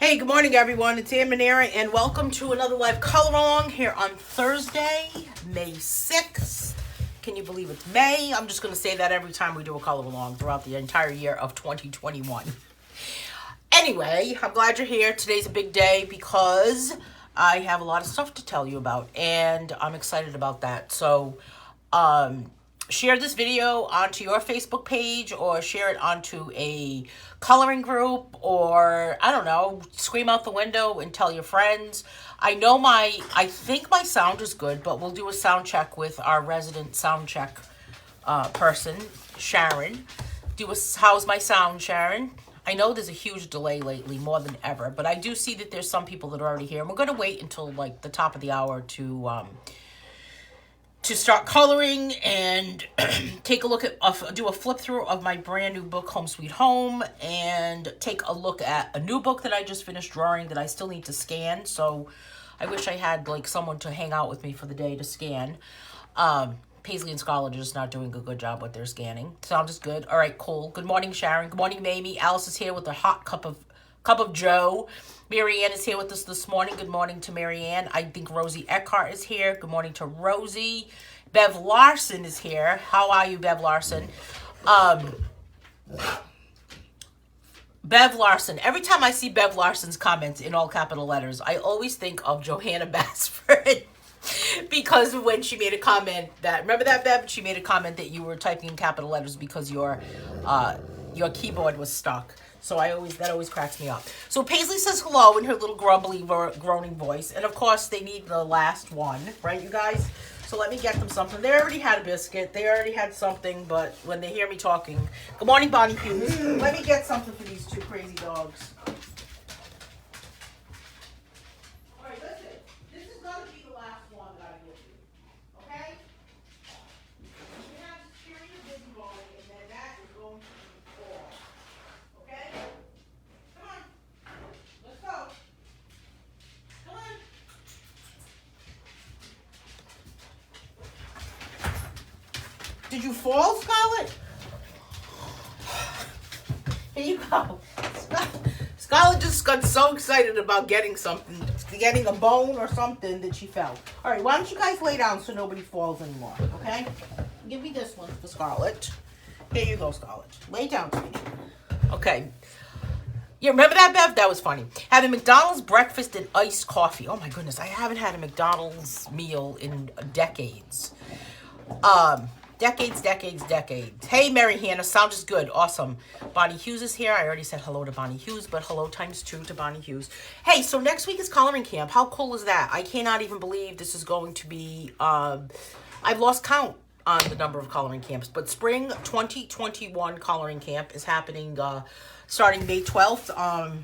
Hey, good morning, everyone. It's Anne Manera, and welcome to another live color along here on Thursday, May 6th. Can you believe it's May? I'm just going to say that every time we do a color along throughout the entire year of 2021. Anyway, I'm glad you're here. Today's a big day because I have a lot of stuff to tell you about, and I'm excited about that. So, share this video onto your Facebook page or share it onto a coloring group, or I don't know, scream out the window and tell your friends. I think my sound is good, but we'll do a sound check with our resident sound check person, Sharon. How's my sound, Sharon? I know there's a huge delay lately, more than ever, but I do see that there's some people that are already here. And we're going to wait until like the top of the hour to start coloring and take a look at, do a flip through of my brand new book, Home Sweet Home, and take a look at a new book that I just finished drawing that I still need to scan. So I wish I had like someone to hang out with me for the day to scan. Paisley and Scholar are just not doing a good job with their scanning. Sounds good. All right, cool. Good morning, Sharon. Good morning, Mamie. Alice is here with a hot cup of Joe. Marianne is here with us this morning. Good morning to Marianne. I think Rosie Eckhart is here. Good morning to Rosie. Bev Larson is here. How are you, Bev Larson? Bev Larson. Every time I see Bev Larson's comments in all capital letters, I always think of Johanna Basford. Because when she made a comment remember that, Bev? She made a comment that you were typing in capital letters because your keyboard was stuck. So that always cracks me up. So Paisley says hello in her little grumbly, groaning voice. And of course, they need the last one, right, you guys? So let me get them something. They already had a biscuit. They already had something, but when they hear me talking, good morning, Bonnie Hughes. Let me get something for these two crazy dogs. All right, listen. This is going to be the last one that I give you. Okay? We have to secure your busy ball, and then that is going to be all. Okay? Come on. Let's go. Come on. Did you fall, Scarlett? Here you go. Scarlett just got so excited about getting something, getting a bone or something, that she fell. All right, why don't you guys lay down so nobody falls anymore, okay? Give me this one for Scarlett. Here you go, Scarlett. Lay down, sweetie. Okay. Yeah, remember that, Bev? That was funny. Having McDonald's breakfast and iced coffee. Oh, my goodness. I haven't had a McDonald's meal in decades. Decades. Hey, Mary Hannah, sound is good. Awesome. Bonnie Hughes is here. I already said hello to Bonnie Hughes, but hello times 2 to Bonnie Hughes. Hey, so next week is coloring camp. How cool is that? I cannot even believe this is going to be, I've lost count on the number of coloring camps, but spring 2021 coloring camp is happening, starting May 12th,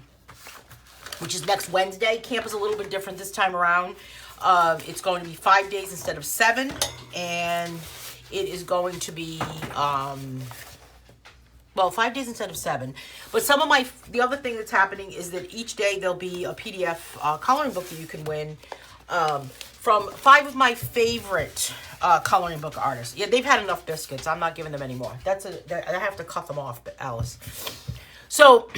which is next Wednesday. Camp is a little bit different this time around. It's going to be 5 days instead of 7, and it is going to be, 5 days instead of 7. But the other thing that's happening is that each day there'll be a PDF coloring book that you can win from 5 of my favorite coloring book artists. Yeah, they've had enough biscuits. I'm not giving them any more. I have to cut them off, Alice. So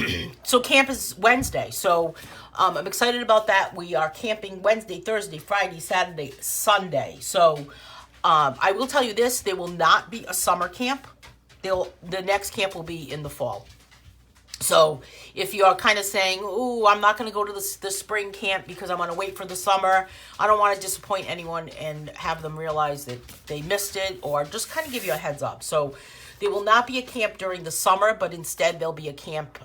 camp is Wednesday. So I'm excited about that. We are camping Wednesday, Thursday, Friday, Saturday, Sunday. So I will tell you this, there will not be a summer camp. The next camp will be in the fall. So if you are kind of saying, ooh, I'm not going to go to the spring camp because I want to wait for the summer, I don't want to disappoint anyone and have them realize that they missed it, or just kind of give you a heads up. So there will not be a camp during the summer, but instead there'll be a camp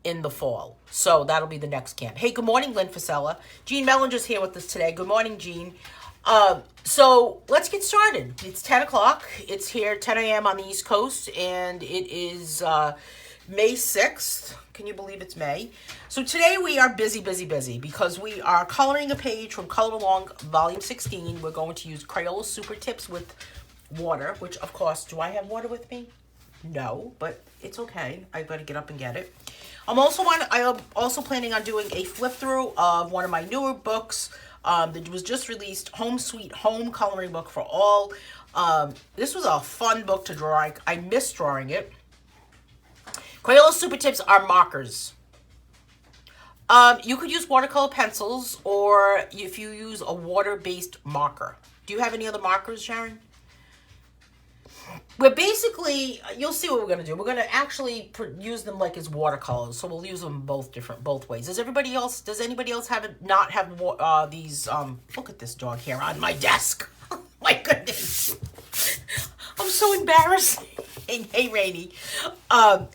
in the fall. So that'll be the next camp. Hey, good morning, Lynn Fasella. Jean Mellinger's here with us today. Good morning, Jean. So let's get started. It's 10 o'clock. It's here 10 a.m. on the East Coast, and it is May 6th. Can you believe it's May? So today we are busy because we are coloring a page from Color Along Volume 16. We're going to use Crayola Supertips with water, which, of course, do I have water with me? No, but it's okay. I've got to get up and get it. I am also planning on doing a flip through of one of my newer books that was just released, Home Sweet Home coloring book for all. This was a fun book to draw. I miss drawing it. Crayola Supertips are markers. You could use watercolor pencils, or if you use a water-based marker. Do you have any other markers, Sharon? We're basically, you'll see what we're going to do. We're going to actually use them like as watercolors. So we'll use them both ways. Does anybody else not have these, look at this dog here on my desk. My goodness. I'm so embarrassed. Hey, Rainy.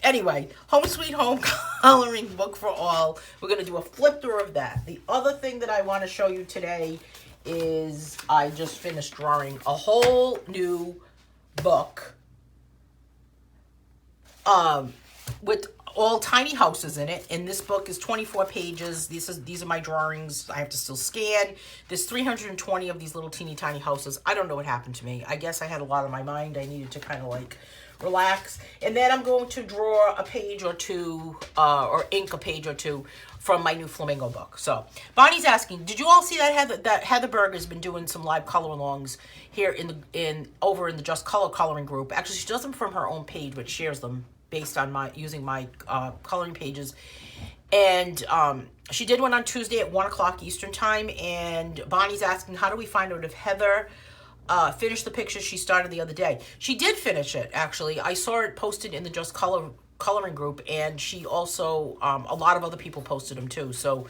Anyway, Home Sweet Home Coloring Book for All. We're going to do a flip through of that. The other thing that I want to show you today is I just finished drawing a whole new book with all tiny houses in it, and this book is 24 pages. These are my drawings. I have to still scan. There's 320 of these little teeny tiny houses. I don't know what happened to me. I guess I had a lot on my mind. I needed to kind of like relax, and then I'm going to draw a page or two or ink a page or two from my new flamingo book. So Bonnie's asking, did you all see that Heather Berger's been doing some live color alongs here over in the Just Color coloring group? Actually, she does them from her own page, but shares them based on using my coloring pages. And she did one on Tuesday at 1 o'clock Eastern time. And Bonnie's asking, how do we find out if Heather finished the picture she started the other day? She did finish it, actually. I saw it posted in the Just Color coloring group, and she also a lot of other people posted them too. So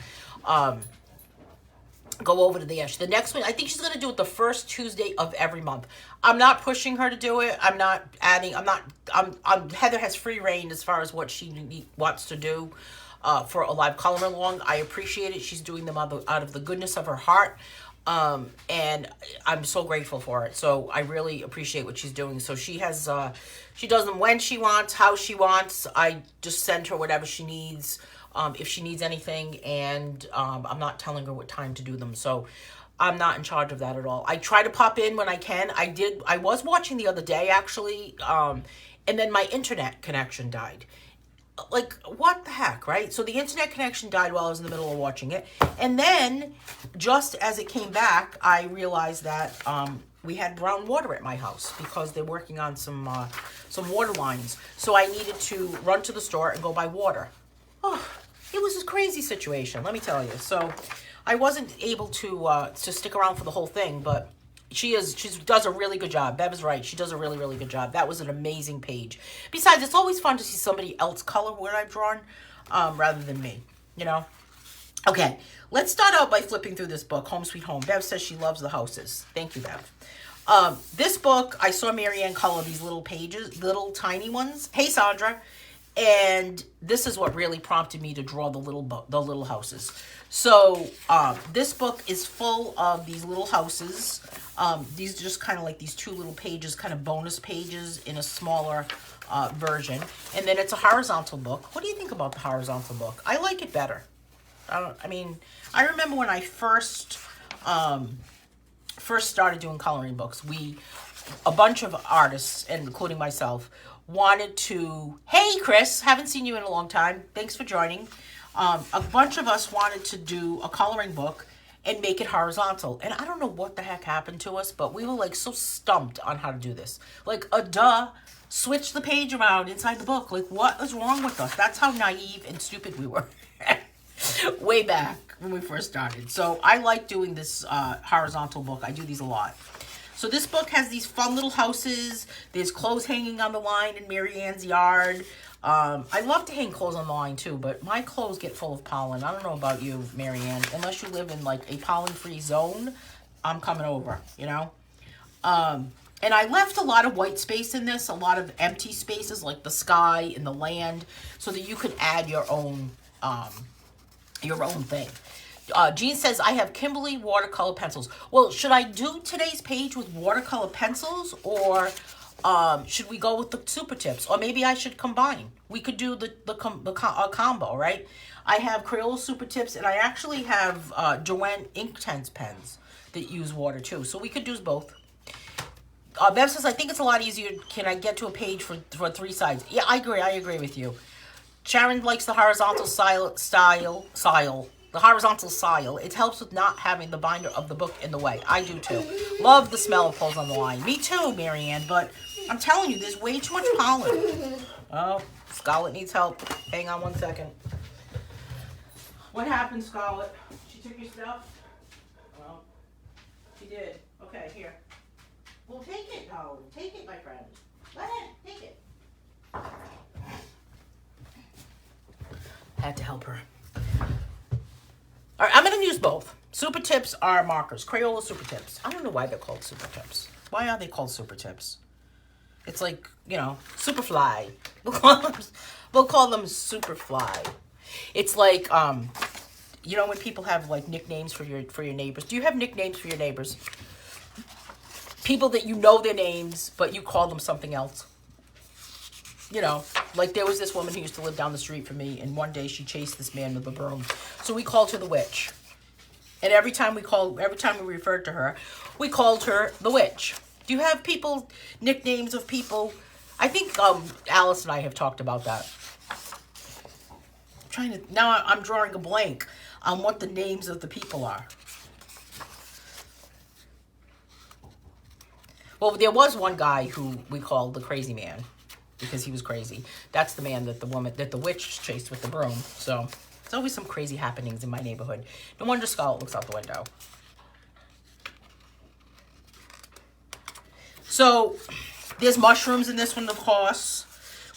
go over to the edge. The next one, I think she's going to do it the first Tuesday of every month. I'm not pushing her to do it. I'm not adding. Heather has free reign as far as what she wants to do for a live color along. I appreciate it. She's doing them out of the goodness of her heart. And I'm so grateful for it. So I really appreciate what she's doing. So she has, she does them when she wants, how she wants. I just send her whatever she needs, if she needs anything, and, I'm not telling her what time to do them. So I'm not in charge of that at all. I try to pop in when I can. I was watching the other day, actually, and then my internet connection died. Like, what the heck, right? So the internet connection died while I was in the middle of watching it. And then, just as it came back, I realized that we had brown water at my house because they're working on some water lines. So I needed to run to the store and go buy water. Oh, it was a crazy situation, let me tell you. So I wasn't able to stick around for the whole thing, but she does a really good job. Bev is right. She does a really, really good job. That was an amazing page. Besides, it's always fun to see somebody else color what I've drawn rather than me, you know? Okay, let's start out by flipping through this book, Home Sweet Home. Bev says she loves the houses. Thank you, Bev. This book, I saw Marianne color these little pages, little tiny ones. Hey, Sandra. And this is what really prompted me to draw the little houses. So this book is full of these little houses. These are just kind of like these two little pages, kind of bonus pages in a smaller version. And then it's a horizontal book. What do you think about the horizontal book? I like it better. I remember when I first started doing coloring books, a bunch of artists, and including myself, wanted to, hey Chris, haven't seen you in a long time, thanks for joining. A bunch of us wanted to do a coloring book and make it horizontal, and I don't know what the heck happened to us, but we were like so stumped on how to do this. Like, switch the page around inside the book. Like, what is wrong with us? That's how naive and stupid we were way back when we first started. So I like doing this horizontal book. I do these a lot. So this book has these fun little houses. There's clothes hanging on the line in Marianne's yard. I love to hang clothes on the line too, but my clothes get full of pollen. I don't know about you, Marianne. Unless you live in like a pollen-free zone, I'm coming over, you know? And I left a lot of white space in this, a lot of empty spaces like the sky and the land, so that you could add your own thing. Jean says, I have Kimberly watercolor pencils. Well, should I do today's page with watercolor pencils, or should we go with the Supertips? Or maybe I should combine. We could do the combo, right? I have Crayola Supertips, and I actually have Joanne Inktense pens that use water too. So we could do both. Bev says, I think it's a lot easier. Can I get to a page for 3 sides? Yeah, I agree with you. Sharon likes the horizontal style. The horizontal style. It helps with not having the binder of the book in the way. I do too. Love the smell of clothes on the line. Me too, Marianne, but I'm telling you, there's way too much pollen. Oh, Scarlett needs help. Hang on one second. What happened, Scarlett? She took your stuff? Well, she did. Okay, here. Well, take it, Dolly. Take it, my friend. Go ahead, take it. Had to help her. All right, I'm going to use both. Super Tips are markers. Crayola Super Tips. I don't know why they're called Super Tips. Why are they called Super Tips? It's like, you know, Superfly. We'll call them Superfly. It's like, you know, when people have like nicknames for your neighbors. Do you have nicknames for your neighbors? People that you know their names, but you call them something else. You know, like there was this woman who used to live down the street from me, and one day she chased this man with a broom. So we called her the witch. And every time we referred to her, we called her the witch. Do you have people, nicknames of people? I think Alice and I have talked about that. Now I'm drawing a blank on what the names of the people are. Well, there was one guy who we called the crazy man because he was crazy. That's the man that the witch chased with the broom. So there's always some crazy happenings in my neighborhood. No wonder Scarlett looks out the window. So there's mushrooms in this one, of course,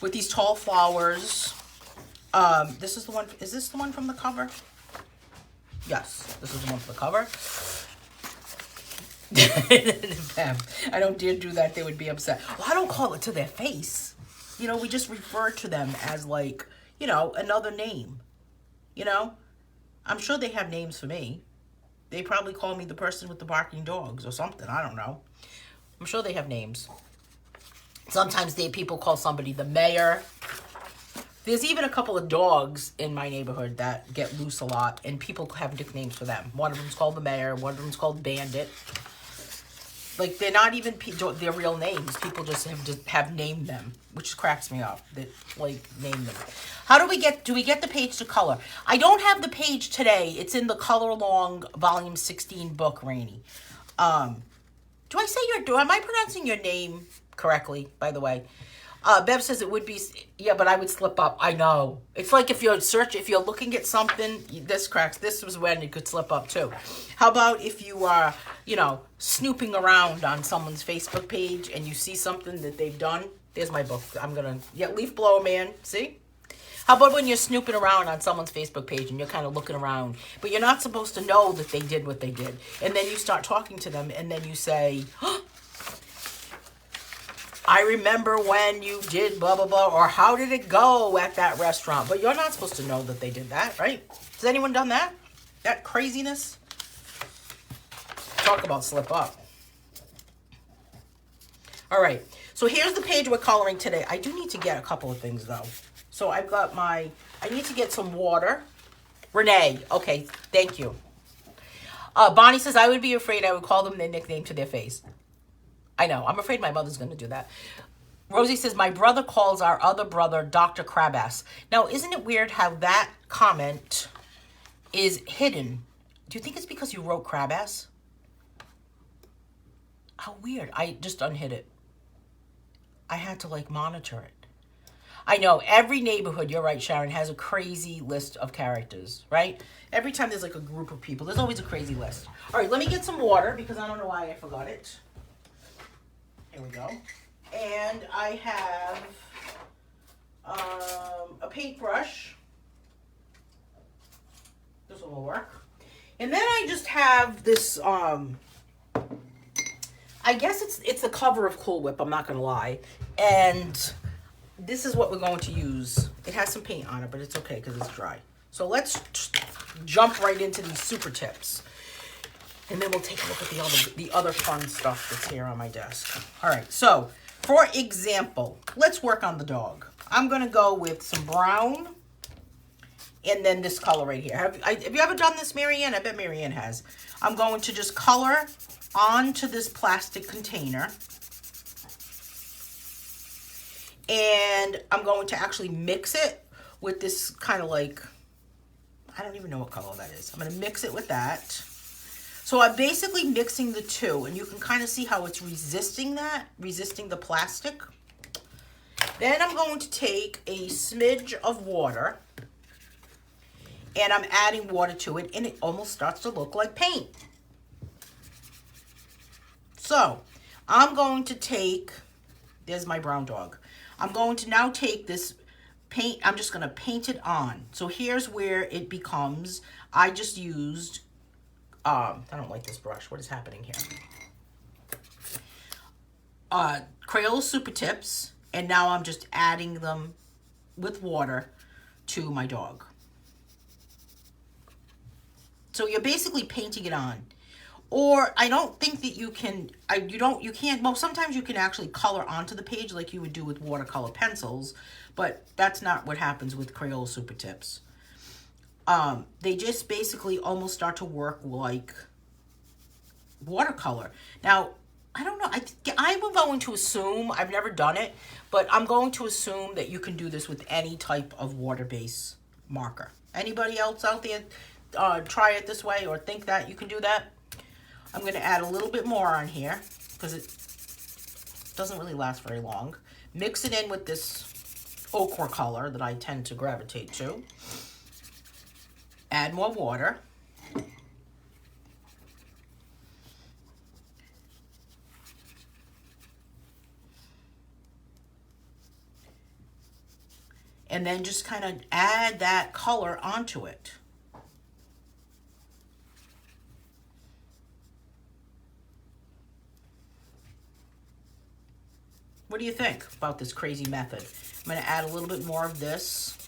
with these tall flowers. This is the one. Is this the one from the cover? Yes, this is the one from the cover. I don't dare do that. They would be upset. Well, I don't call it to their face. You know, we just refer to them as like, you know, another name. You know, I'm sure they have names for me. They probably call me the person with the barking dogs or something. I don't know. I'm sure they have names. Sometimes people call somebody the mayor. There's even a couple of dogs in my neighborhood that get loose a lot, and people have nicknames for them. One of them's called the mayor. One of them's called Bandit. Like, they're not even their real names. People just have named them, which cracks me up. That, like, name them. How do we get the page to color? I don't have the page today. It's in the Color Along Volume 16 book, Rainy. Am I pronouncing your name correctly, by the way? Bev says it would be, yeah, but I would slip up. I know. It's like if you're looking at something, this was when it could slip up too. How about if you are, you know, snooping around on someone's Facebook page and you see something that they've done? There's my book. Leaf blower man. See? How about when you're snooping around on someone's Facebook page and you're kind of looking around, but you're not supposed to know that they did what they did. And then you start talking to them and then you say, oh, I remember when you did blah, blah, blah, or how did it go at that restaurant? But you're not supposed to know that they did that, right? Has anyone done that? That craziness? Talk about slip up. All right. So here's the page we're coloring today. I do need to get a couple of things, though. So I've got I need to get some water. Renee. Okay. Thank you. Bonnie says, I would be afraid I would call them their nickname to their face. I know. I'm afraid my mother's going to do that. Rosie says, my brother calls our other brother Dr. Crabass. Now, isn't it weird how that comment is hidden? Do you think it's because you wrote Crabass? How weird. I just unhid it. I had to, like, monitor it. I know. Every neighborhood, you're right, Sharon, has a crazy list of characters, right? Every time there's, like, a group of people, there's always a crazy list. All right, let me get some water because I don't know why I forgot it. Here we go. And I have a paintbrush. This one will work. And then I just have this, I guess it's the cover of Cool Whip, I'm not going to lie. And this is what we're going to use. It has some paint on it, but it's okay because it's dry. So let's jump right into these super tips. And then we'll take a look at the other fun stuff that's here on my desk. All right, so for example, let's work on the dog. I'm going to go with some brown and then this color right here. Have you ever done this, Marianne? I bet Marianne has. I'm going to just color onto this plastic container. And I'm going to actually mix it with this kind of like, I don't even know what color that is. I'm going to mix it with that. So I'm basically mixing the two, and you can kind of see how it's resisting the plastic. Then I'm going to take a smidge of water, and I'm adding water to it, and it almost starts to look like paint. So I'm going to take, there's my brown dog. I'm going to now take this paint, I'm just going to paint it on. So here's where it becomes, I just used, I don't like this brush. What is happening here? Crayola Supertips, and now I'm just adding them with water to my dog. So you're basically painting it on. Or I don't think that you can, you can't, well, sometimes you can actually color onto the page like you would do with watercolor pencils, but that's not what happens with Crayola Supertips. They just basically almost start to work like watercolor. Now, I don't know, I'm going to assume, I've never done it, but I'm going to assume that you can do this with any type of water-based marker. Anybody else out there try it this way or think that you can do that? I'm going to add a little bit more on here because it doesn't really last very long. Mix it in with this ochre color that I tend to gravitate to. Add more water. And then just kind of add that color onto it. What do you think about this crazy method? I'm going to add a little bit more of this.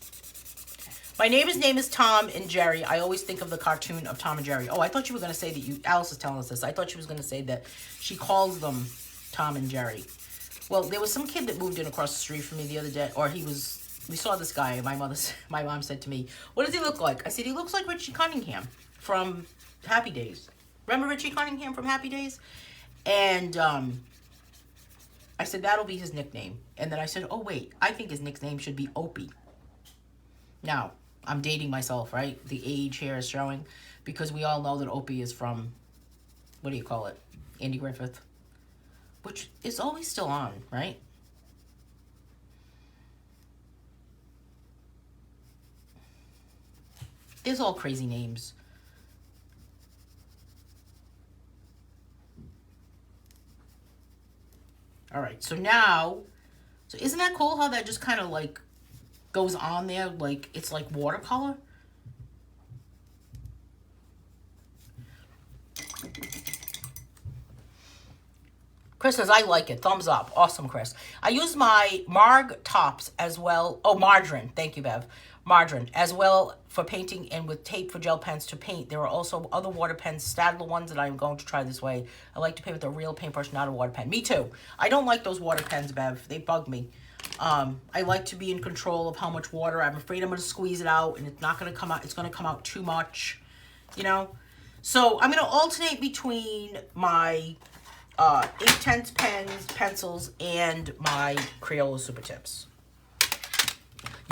My neighbor's name is Tom and Jerry. I always think of the cartoon of Tom and Jerry. Oh, I thought you were going to say that Alice is telling us this. I thought she was going to say that she calls them Tom and Jerry. Well, there was some kid that moved in across the street from me the other day, or we saw this guy. My mom said to me, what does he look like? I said, he looks like Richie Cunningham from Happy Days. Remember Richie Cunningham from Happy Days? And I said, that'll be his nickname. And then I said, oh, wait, I think his nickname should be Opie. Now, I'm dating myself, right? The age here is showing, because we all know that Opie is from, what do you call it? Andy Griffith, which is always still on, right? There's all crazy names. All right, so now, so isn't that cool how that just kind of like goes on there like it's like watercolor? Chris says, I like it. Thumbs up. Awesome, Chris. I use my Marg tops as well. Oh, margarine. Thank you, Bev. Margarine as well for painting, and with tape for gel pens to paint. There are also other water pens, Stadler ones, that I'm going to try this way. I like to paint with a real paintbrush, not a water pen. Me too. I don't like those water pens, Bev. They bug me. I like to be in control of how much water. I'm afraid I'm going to squeeze it out, and it's not going to come out. It's going to come out too much, you know. So I'm going to alternate between my Inktense pens, pencils, and my Crayola Supertips.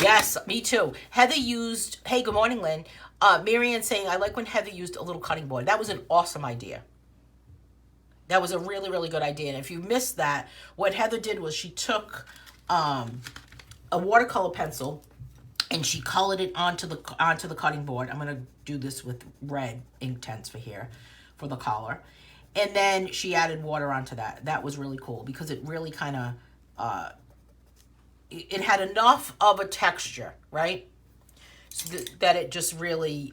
Yes, me too. Heather used, hey, good morning, Lynn. Marianne saying, I like when Heather used a little cutting board. That was an awesome idea. That was a really, really good idea. And if you missed that, what Heather did was she took a watercolor pencil and she colored it onto the cutting board. I'm going to do this with red Inktense for here, for the collar. And then she added water onto that. That was really cool because it really kind of, it had enough of a texture, right? So that it just really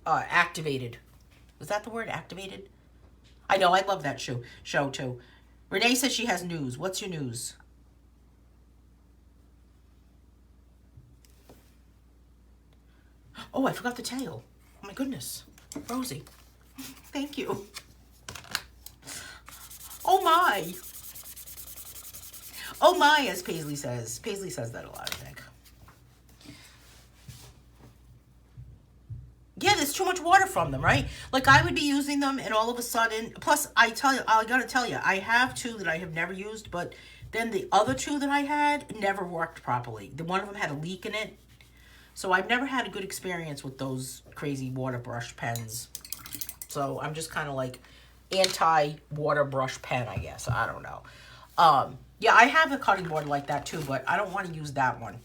activated. Was that the word, activated? I know, I love that show too. Renee says she has news. What's your news? Oh, I forgot the tail. Oh my goodness. Rosie, thank you. Oh my. Oh my, as Paisley says. Paisley says that a lot, I think. Yeah, there's too much water from them, right? Like I would be using them and all of a sudden, plus I gotta tell you, I have two that I have never used, but then the other two that I had never worked properly. The one of them had a leak in it. So I've never had a good experience with those crazy water brush pens. So I'm just kind of like anti-water brush pen, I guess. I don't know. Yeah, I have a cutting board like that too, but I don't want to use that one.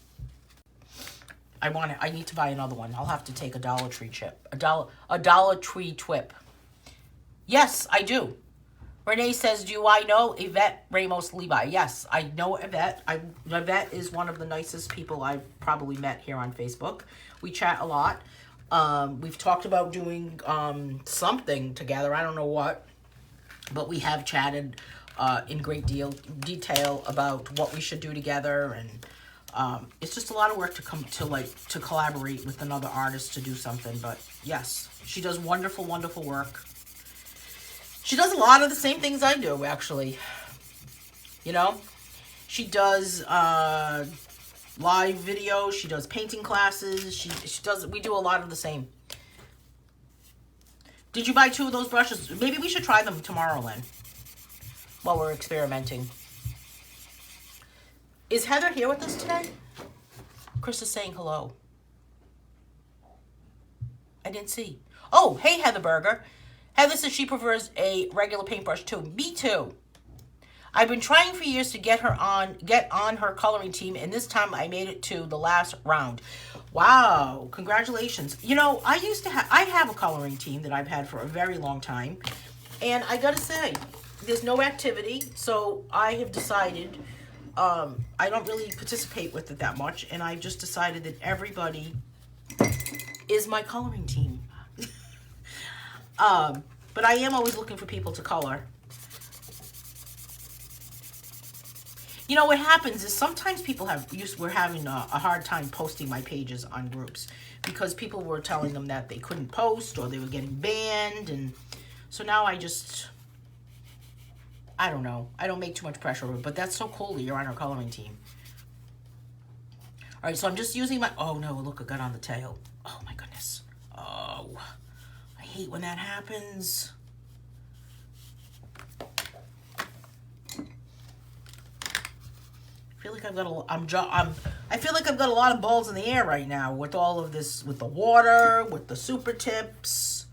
I need to buy another one. I'll have to take a Dollar Tree chip. A Dollar Tree twip. Yes, I do. Renee says, do I know Yvette Ramos Levi? Yes, I know Yvette. Yvette is one of the nicest people I've probably met here on Facebook. We chat a lot. We've talked about doing something together. I don't know what. But we have chatted in great detail about what we should do together. And it's just a lot of work to collaborate with another artist to do something. But yes, she does wonderful, wonderful work. She does a lot of the same things I do, actually. You know, she does live videos. She does painting classes. We do a lot of the same. Did you buy 2 of those brushes? Maybe we should try them tomorrow, Lynn, while we're experimenting. Is Heather here with us today? Chris is saying hello. I didn't see. Oh, hey, Heather Berger. Heather says she prefers a regular paintbrush too. Me too. I've been trying for years to get on her coloring team, and this time I made it to the last round. Wow, congratulations. You know, I have a coloring team that I've had for a very long time, and I gotta say, there's no activity, so I have decided I don't really participate with it that much, and I just decided that everybody is my coloring team. But I am always looking for people to color. You know, what happens is sometimes people were having a hard time posting my pages on groups because people were telling them that they couldn't post or they were getting banned. And so now I don't know. I don't make too much pressure over it, but that's so cool that you're on our coloring team. All right, so I'm just using my, oh no, look, I got on the tail. Oh my goodness. Oh, I hate when that happens. I feel like I've got a lot of balls in the air right now with all of this, with the water, with the super tips,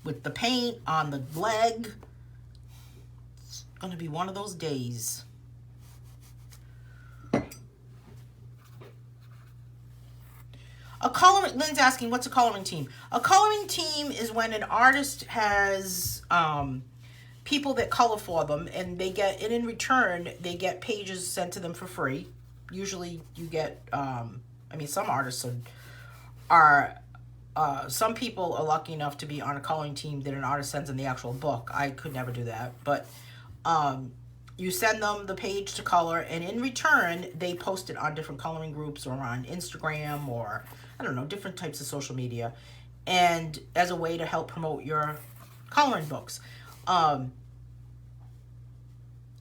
with the paint on the leg. It's gonna be one of those days. Lynn's asking, what's a coloring team? A coloring team is when an artist has people that color for them, and in return they get pages sent to them for free. Usually you get some artists are some people are lucky enough to be on a coloring team that an artist sends them the actual book. I could never do that, but you send them the page to color, and in return they post it on different coloring groups or on Instagram or I don't know, different types of social media, and as a way to help promote your coloring books.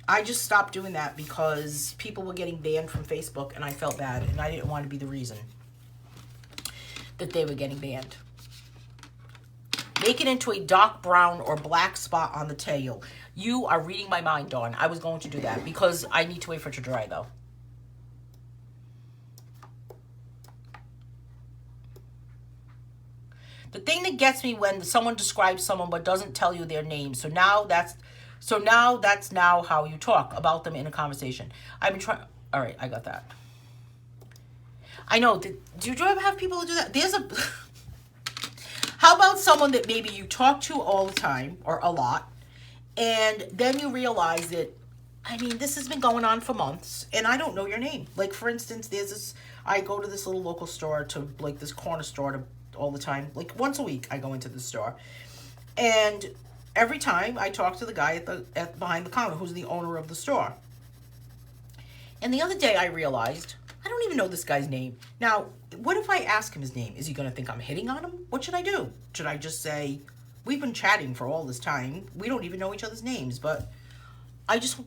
I just stopped doing that because people were getting banned from Facebook, and I felt bad, and I didn't want to be the reason that they were getting banned. Make it into a dark brown or black spot on the tail. You are reading my mind, Dawn. I was going to do that because I need to wait for it to dry, though. The thing that gets me when someone describes someone but doesn't tell you their name. So now that's how you talk about them in a conversation. I've been trying. All right, I got that. I know. Do you ever have people who do that? How about someone that maybe you talk to all the time or a lot, and then you realize that, this has been going on for months, and I don't know your name. Like, for instance, I go to this little local store, this corner store all the time. Like, once a week I go into the store, and every time I talk to the guy behind the counter who's the owner of the store. And the other day I realized I don't even know this guy's name. Now, what if I ask him his name? Is he going to think I'm hitting on him? What should I do? Should I just say, we've been chatting for all this time. We don't even know each other's names, but it's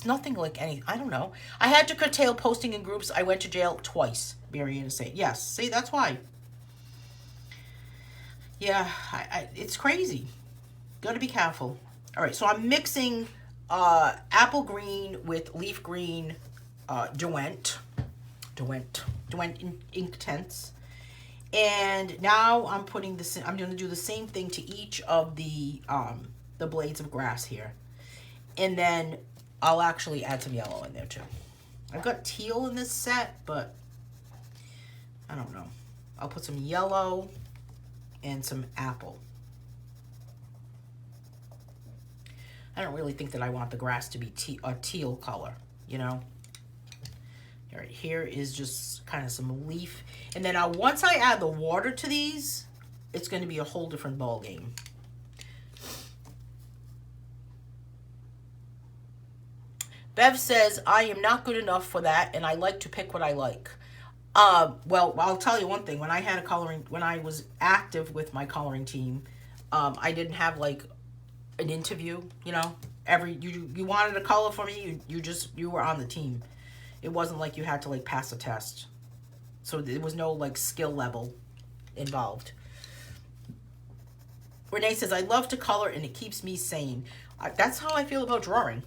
nothing like I don't know. I had to curtail posting in groups. I went to jail twice, Marianne is saying. Yes, see, that's why. Yeah, it's crazy. Got to be careful. All right, so I'm mixing apple green with leaf green Duent Inktense. And now I'm putting this in, I'm going to do the same thing to each of the blades of grass here. And then I'll actually add some yellow in there too. I've got teal in this set, but I don't know. I'll put some yellow and some apple. I don't really think that I want the grass to be a teal color, you know? All right, here is just kind of some leaf. And then once I add the water to these, it's going to be a whole different ball game. Bev says, I am not good enough for that, and I like to pick what I like. Well, I'll tell you one thing. When I was active with my coloring team, I didn't have like an interview, you know. You wanted a color for me, you were on the team. It wasn't like you had to like pass a test. So there was no like skill level involved. Renee says, I love to color and it keeps me sane. That's how I feel about drawing.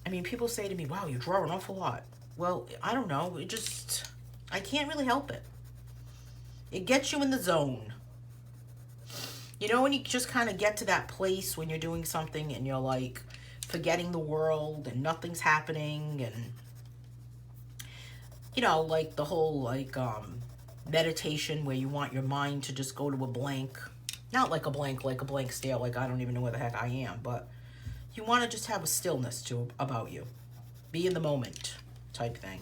I mean, people say to me, wow, you draw an awful lot. Well, I don't know. I can't really help it. It gets you in the zone. You know, when you just kind of get to that place when you're doing something and you're like forgetting the world and nothing's happening, and you know, like the whole like meditation where you want your mind to just go to a blank, not like a blank stare, like I don't even know where the heck I am, but you want to just have a stillness about you, be in the moment type thing.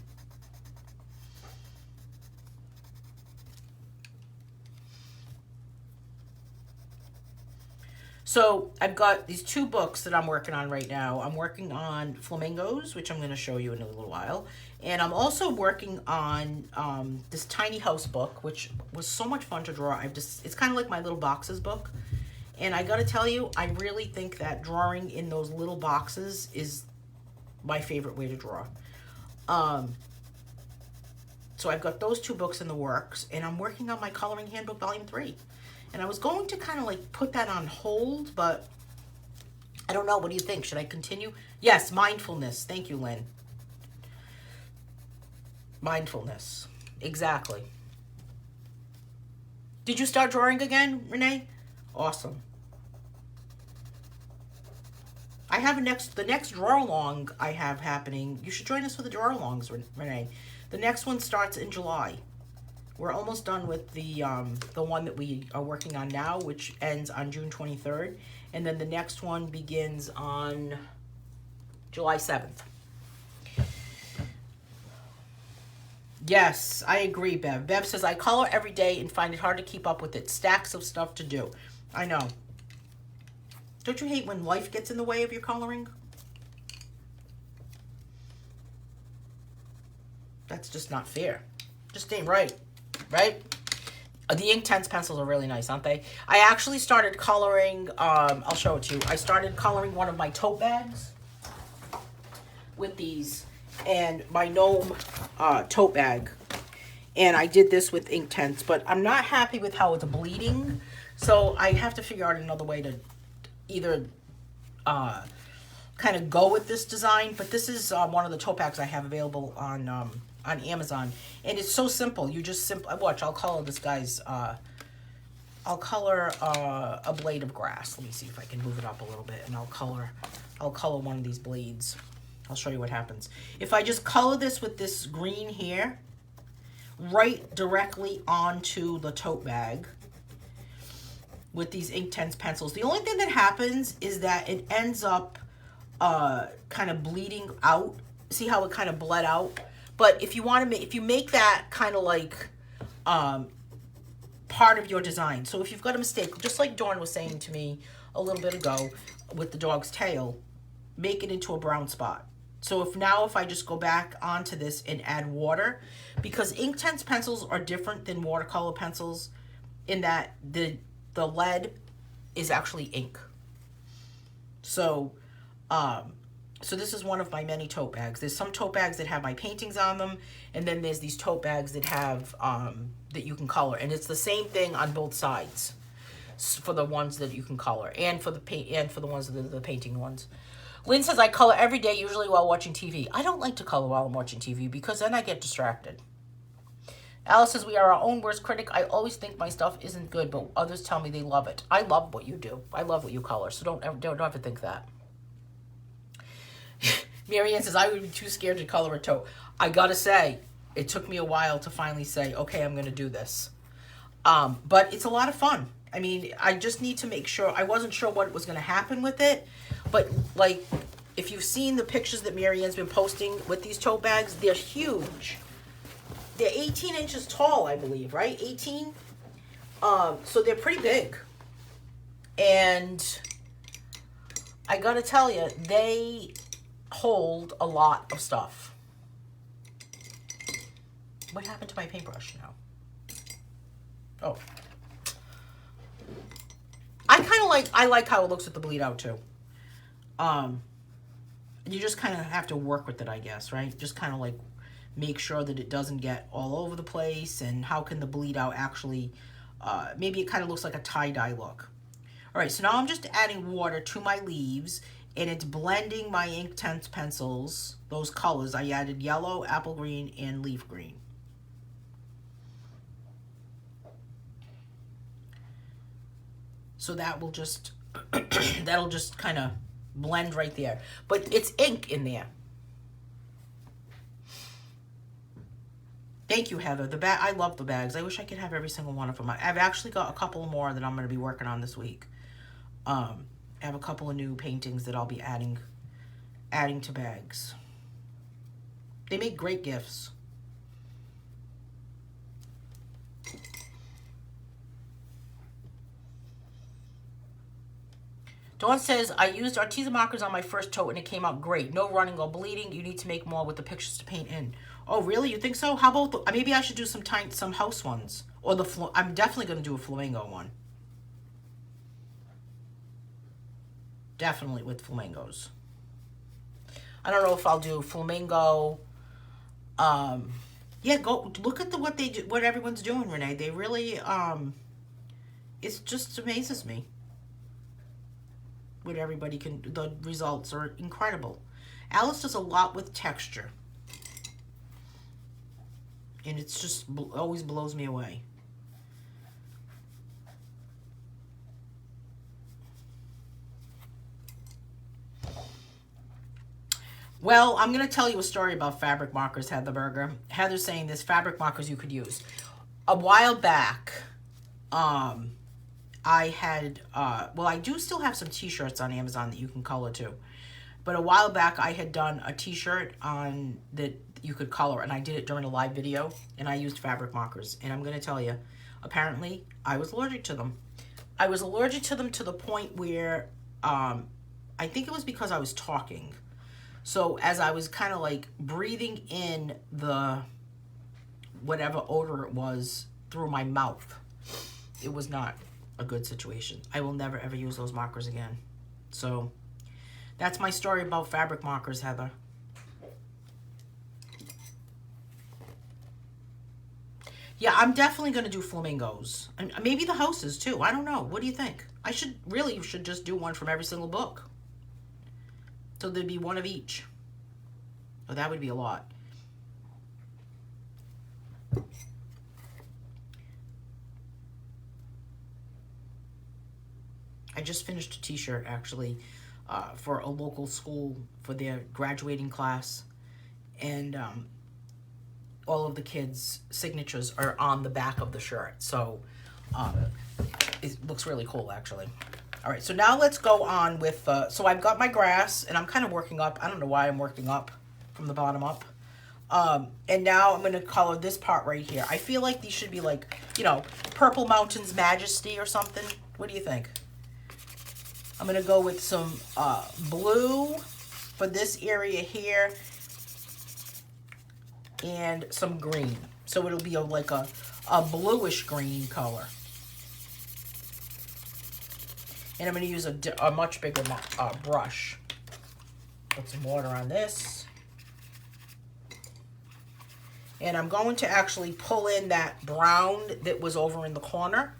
So I've got these two books that I'm working on right now. I'm working on flamingos, which I'm going to show you in a little while. And I'm also working on this tiny house book, which was so much fun to draw. It's kind of like my little boxes book. And I got to tell you, I really think that drawing in those little boxes is my favorite way to draw. So I've got those two books in the works, and I'm working on my Coloring Handbook Volume 3. And I was going to kind of like put that on hold, but I don't know. What do you think? Should I continue? Yes, mindfulness. Thank you, Lynn. Mindfulness. Exactly. Did you start drawing again, Renee? Awesome. I have the next draw along I have happening. You should join us for the draw alongs, Renee. The next one starts in July. We're almost done with the one that we are working on now, which ends on June 23rd. And then the next one begins on July 7th. Yes, I agree, Bev. Bev says, I color every day and find it hard to keep up with it. Stacks of stuff to do. I know. Don't you hate when life gets in the way of your coloring? That's just not fair. Just ain't right. Right? The Inktense pencils are really nice, aren't they? I actually started coloring, I'll show it to you. I started coloring one of my tote bags with these, and my gnome tote bag. And I did this with Inktense, but I'm not happy with how it's bleeding. So I have to figure out another way to either kind of go with this design. But this is one of the tote bags I have available on Amazon, and it's so simple. You just watch. I'll color this guy's. I'll color a blade of grass. Let me see if I can move it up a little bit, and I'll color one of these blades. I'll show you what happens if I just color this with this green here, right directly onto the tote bag with these Inktense pencils. The only thing that happens is that it ends up kind of bleeding out. See how it kind of bled out? But if you want to if you make that kind of like part of your design. So if you've got a mistake, just like Dawn was saying to me a little bit ago with the dog's tail, make it into a brown spot. So if I just go back onto this and add water, because Inktense pencils are different than watercolor pencils in that the lead is actually ink. So so this is one of my many tote bags. There's some tote bags that have my paintings on them, and then there's these tote bags that have that you can color, and it's the same thing on both sides for the ones that you can color, and for the paint, and for the ones that are the painting ones. Lynn says, I color every day, usually while watching TV. I don't like to color while I'm watching TV because then I get distracted. Alice says, we are our own worst critic. I always think my stuff isn't good, but others tell me they love it. I love what you do. I love what you color, so don't ever think that. Marianne says, I would be too scared to color a toe. I gotta say, it took me a while to finally say, okay, I'm going to do this. But it's a lot of fun. I mean, I just need to make sure. I wasn't sure what was going to happen with it. But, like, if you've seen the pictures that Marianne's been posting with these tote bags, they're huge. They're 18 inches tall, I believe, right? 18? So they're pretty big. And I got to tell you, they hold a lot of stuff. What happened to my paintbrush now? Oh. I like how it looks with the bleed out too. You just kind of have to work with it, I guess, right? Just kind of like make sure that it doesn't get all over the place, and how can the bleed out actually, maybe it kind of looks like a tie-dye look. All right, so now I'm just adding water to my leaves, and it's blending my Inktense pencils, those colors. I added yellow, apple green, and leaf green. So that will just, that'll just kind of blend right there. But it's ink in there. Thank you, Heather. The bag, I love the bags. I wish I could have every single one of them. I've actually got a couple more that I'm going to be working on this week. I have a couple of new paintings that I'll be adding to bags. They make great gifts. Dawn says, I used Arteza markers on my first tote and it came out great. No running or bleeding. You need to make more with the pictures to paint in. Oh, really? You think so? How about, maybe I should do some house ones. Or I'm definitely going to do a flamingo one. Definitely with flamingos. I don't know if I'll do flamingo. Yeah, go look at what everyone's doing, Renee. They really, it just amazes me. What everybody can, the results are incredible. Alice does a lot with texture. And it's just always blows me away. Well, I'm going to tell you a story about fabric markers, Heather Berger. Heather's saying there's fabric markers you could use. A while back, I had, well, I do still have some t-shirts on Amazon that you can color too. But a while back, I had done a t-shirt on that you could color, and I did it during a live video, and I used fabric markers. And I'm going to tell you, apparently, I was allergic to them. I was allergic to them to the point where, I think it was because I was talking. So as I was kind of like breathing in the whatever odor it was through my mouth, it was not a good situation. I will never ever use those markers again. So that's my story about fabric markers, Heather. Yeah, I'm definitely going to do flamingos. And maybe the houses too. I don't know. What do you think? I should just do one from every single book. So there'd be one of each. Oh, that would be a lot. I just finished a t-shirt actually for a local school for their graduating class. And all of the kids' signatures are on the back of the shirt. So it looks really cool actually. All right, so now let's go on with, so I've got my grass, and I'm kind of working up. I don't know why I'm working up from the bottom up. And now I'm going to color this part right here. I feel like these should be like, you know, Purple Mountain's Majesty or something. What do you think? I'm going to go with some blue for this area here and some green. So it'll be like a bluish green color. And I'm going to use a much bigger brush. Put some water on this. And I'm going to actually pull in that brown that was over in the corner.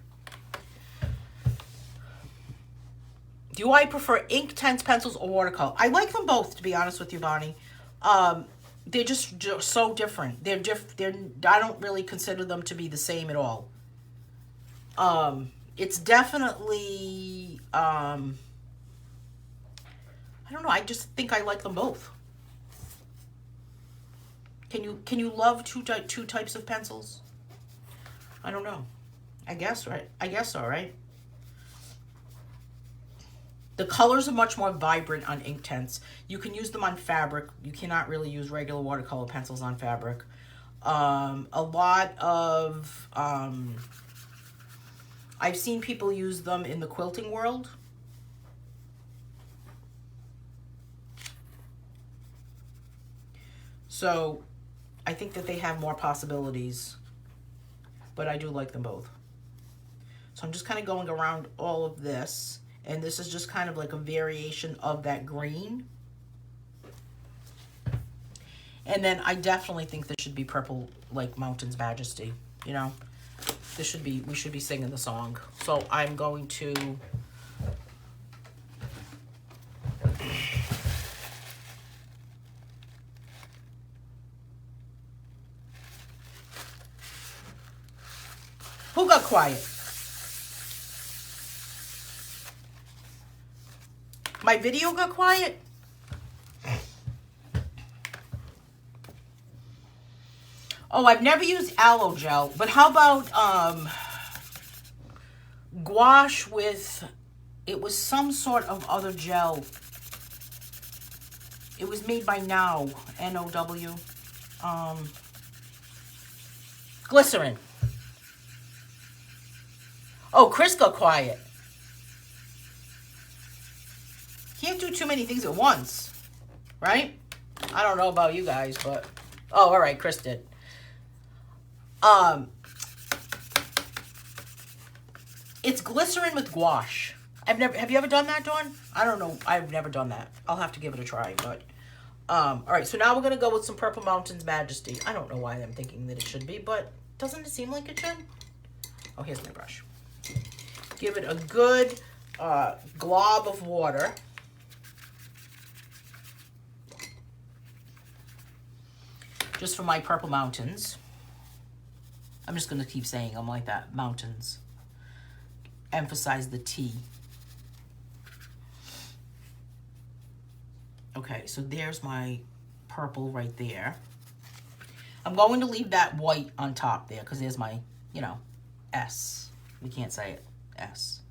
Do I prefer Inktense pencils or watercolor? I like them both, to be honest with you, Bonnie. They're just so different. I don't really consider them to be the same at all. It's definitely, I don't know, I just think I like them both. Can you love two types of pencils? I don't know. I guess, right? I guess so, right? The colors are much more vibrant on Inktense. You can use them on fabric. You cannot really use regular watercolor pencils on fabric. A lot of, I've seen people use them in the quilting world. So I think that they have more possibilities, but I do like them both. So I'm just kind of going around all of this, and this is just kind of like a variation of that green. And then I definitely think this should be Purple like Mountain's Majesty, you know. We should be singing the song. So I'm going to Who got quiet? My video got quiet? Oh, I've never used aloe gel, but how about gouache with, it was some sort of other gel. It was made by Now, N-O-W. Glycerin. Oh, Chris got quiet. Can't do too many things at once, right? I don't know about you guys, but... Oh, all right, Chris did. It's glycerin with gouache. Have you ever done that, Dawn? I don't know. I've never done that. I'll have to give it a try, but... all right, so now we're going to go with some Purple Mountain's Majesty. I don't know why I'm thinking that it should be, but doesn't it seem like it should? Oh, here's my brush. Give it a good glob of water. Just for my Purple Mountains. I'm just going to keep saying them like that. Mountains. Emphasize the T. Okay, so there's my purple right there. I'm going to leave that white on top there because there's my, you know, S. We can't say it. S.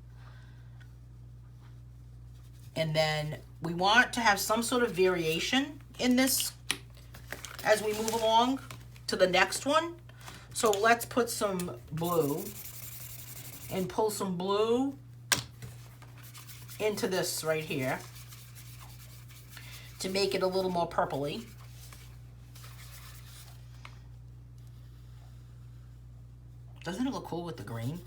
And then we want to have some sort of variation in this as we move along to the next one. So let's put some blue and pull some blue into this right here to make it a little more purpley. Doesn't it look cool with the green?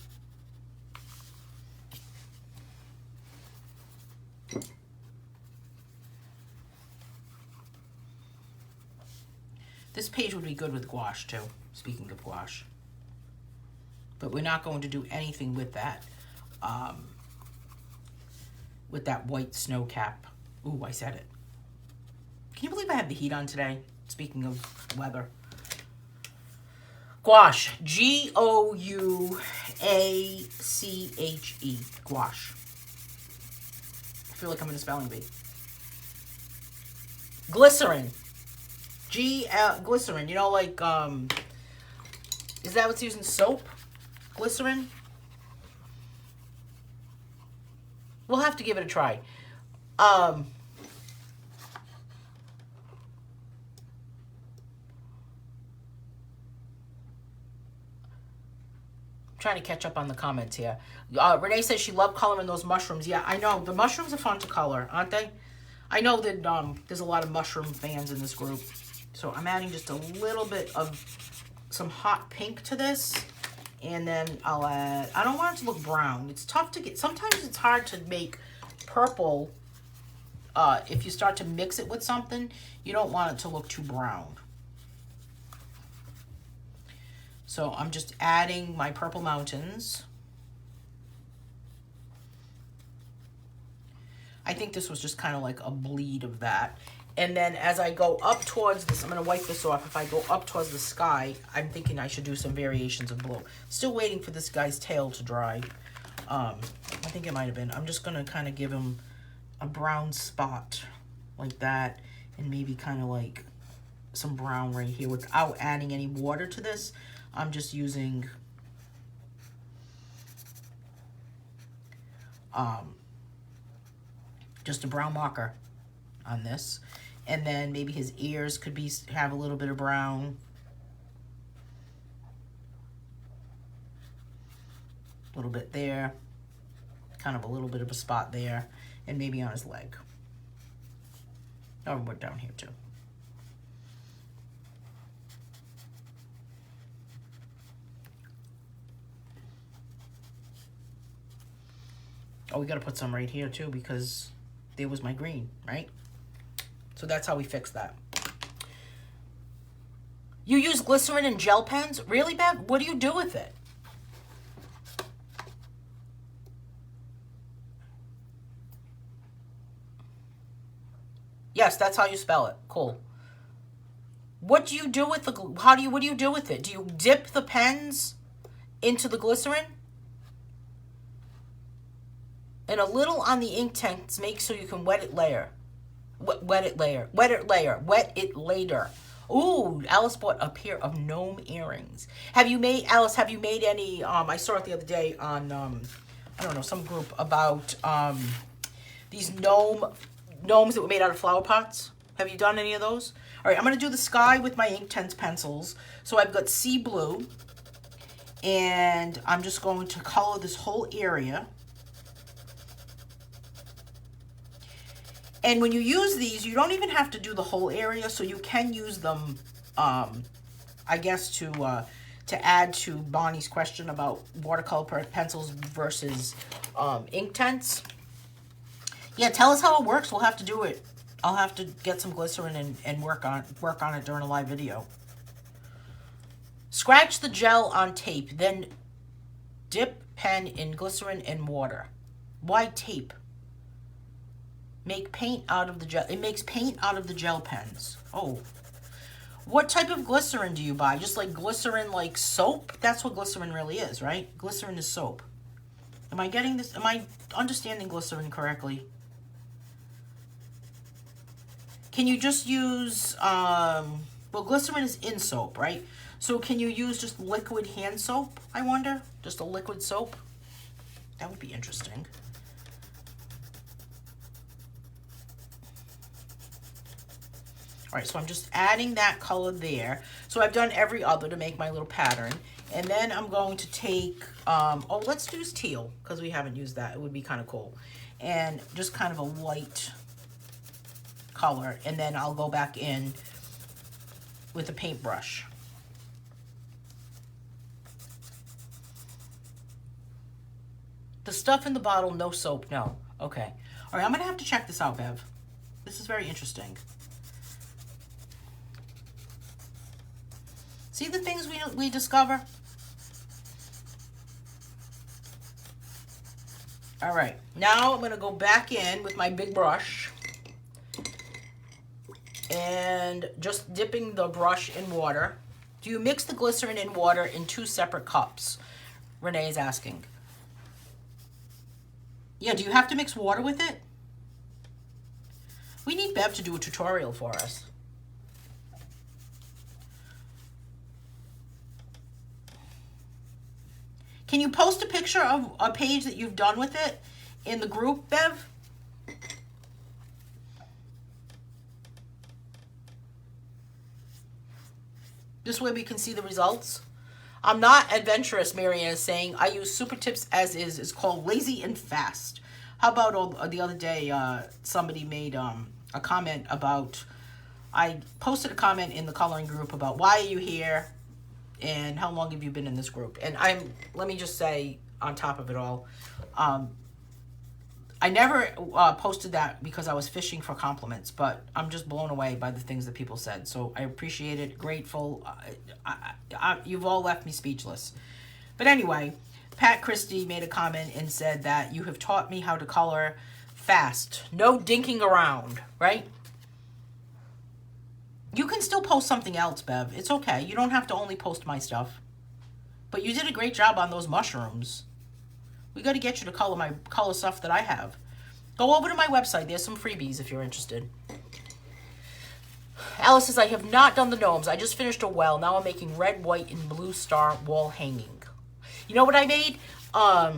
This page would be good with gouache too, speaking of gouache. But we're not going to do anything with that white snow cap. Ooh, I said it. Can you believe I have the heat on today? Speaking of weather. Gouache. G-O-U-A-C-H-E. Gouache. I feel like I'm in a spelling bee. Glycerin. Glycerin. You know, like, is that what's used in soap? Glycerin? We'll have to give it a try. Trying to catch up on the comments here. Renee says she loved coloring those mushrooms. Yeah, I know. The mushrooms are fun to color, aren't they? I know that there's a lot of mushroom fans in this group. So I'm adding just a little bit of some hot pink to this. And then I'll add, I don't want it to look brown. It's tough to get, sometimes it's hard to make purple. If you start to mix it with something, you don't want it to look too brown. So I'm just adding my Purple Mountains. I think this was just kind of like a bleed of that. And then as I go up towards this, I'm going to wipe this off. If I go up towards the sky, I'm thinking I should do some variations of blue. Still waiting for this guy's tail to dry. I think it might have been. I'm just going to kind of give him a brown spot like that. And maybe kind of like some brown right here without adding any water to this. I'm just using just a brown marker on this. And then maybe his ears could have a little bit of brown. A little bit there. Kind of a little bit of a spot there. And maybe on his leg. Or down here too. Oh, we gotta put some right here too because there was my green, right? So that's how we fix that. You use glycerin and gel pens? Really, Bev? What do you do with it? Yes, that's how you spell it. Cool. What do you do with the, what do you do with it? Do you dip the pens into the glycerin? And a little on the ink tanks, make so you can wet it later. Wet it later. Ooh, Alice bought a pair of gnome earrings. Alice, have you made any, I saw it the other day on, I don't know, some group about these gnomes that were made out of flower pots. Have you done any of those? All right, I'm going to do the sky with my Inktense pencils. So I've got sea blue, and I'm just going to color this whole area. And when you use these, you don't even have to do the whole area, so you can use them, I guess, to add to Bonnie's question about watercolor pencils versus Inktense. Yeah, tell us how it works. We'll have to do it. I'll have to get some glycerin and work on it during a live video. Scratch the gel on tape, then dip pen in glycerin and water. Why tape? Make paint out of the gel. It makes paint out of the gel pens. Oh. What type of glycerin do you buy? Just like glycerin like soap? That's what glycerin really is, right? Glycerin is soap. Am I getting this? Am I understanding glycerin correctly? Can you just use, well, glycerin is in soap, right? So can you use just liquid hand soap, I wonder? Just a liquid soap? That would be interesting. All right, so I'm just adding that color there. So I've done every other to make my little pattern. And then I'm going to take, oh, let's use teal because we haven't used that. It would be kind of cool. And just kind of a light color. And then I'll go back in with a paintbrush. The stuff in the bottle, no soap, no. Okay. All right, I'm going to have to check this out, Bev. This is very interesting. See the things we discover? All right, now I'm gonna go back in with my big brush and just dipping the brush in water. Do you mix the glycerin and water in 2 separate cups? Renee is asking. Yeah, do you have to mix water with it? We need Bev to do a tutorial for us. Can you post a picture of a page that you've done with it in the group, Bev? This way we can see the results. I'm not adventurous, Marianne is saying. I use Supertips as is. It's called Lazy and Fast. How about the other day, somebody made a comment about, I posted a comment in the coloring group about why are you here? And how long have you been in this group? And let me just say, on top of it all, I never posted that because I was fishing for compliments, but I'm just blown away by the things that people said. So I appreciate it, grateful. You've all left me speechless. But anyway, Pat Christie made a comment and said that you have taught me how to color fast. No dinking around, right? You can still post something else, Bev. It's okay. You don't have to only post my stuff. But you did a great job on those mushrooms. We got to get you to color stuff that I have. Go over to my website. There's some freebies if you're interested. Alice says, I have not done the gnomes. I just finished a well. Now I'm making red, white, and blue star wall hanging. You know what I made? I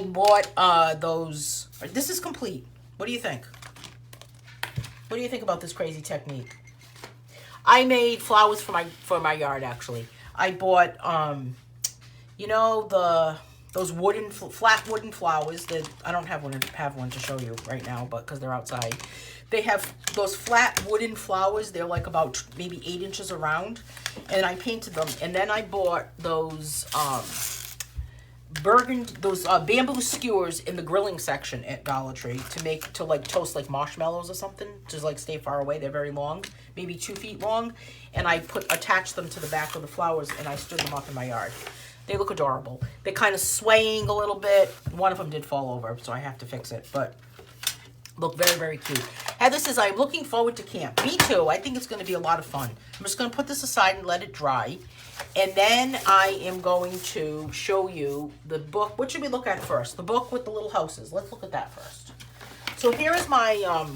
bought those. This is complete. What do you think? What do you think about this crazy technique? I made flowers for my yard, actually. I bought, you know, those flat wooden flowers that I don't have one to show you right now, but because they're outside. They have those flat wooden flowers. They're like about maybe 8 inches around, and I painted them. And then I bought those bamboo skewers in the grilling section at Dollar Tree to like toast like marshmallows or something, just like stay far away. They're very long, maybe 2 feet long, and I attached them to the back of the flowers, and I stood them up in my yard. They look adorable. They're kind of swaying a little bit. One of them did fall over, so I have to fix it, but look very, very cute. Heather says, I'm looking forward to camp. Me too. I think it's going to be a lot of fun. I'm just going to put this aside and let it dry. And then I am going to show you the book. What should we look at first? The book with the little houses. Let's look at that first. So here is my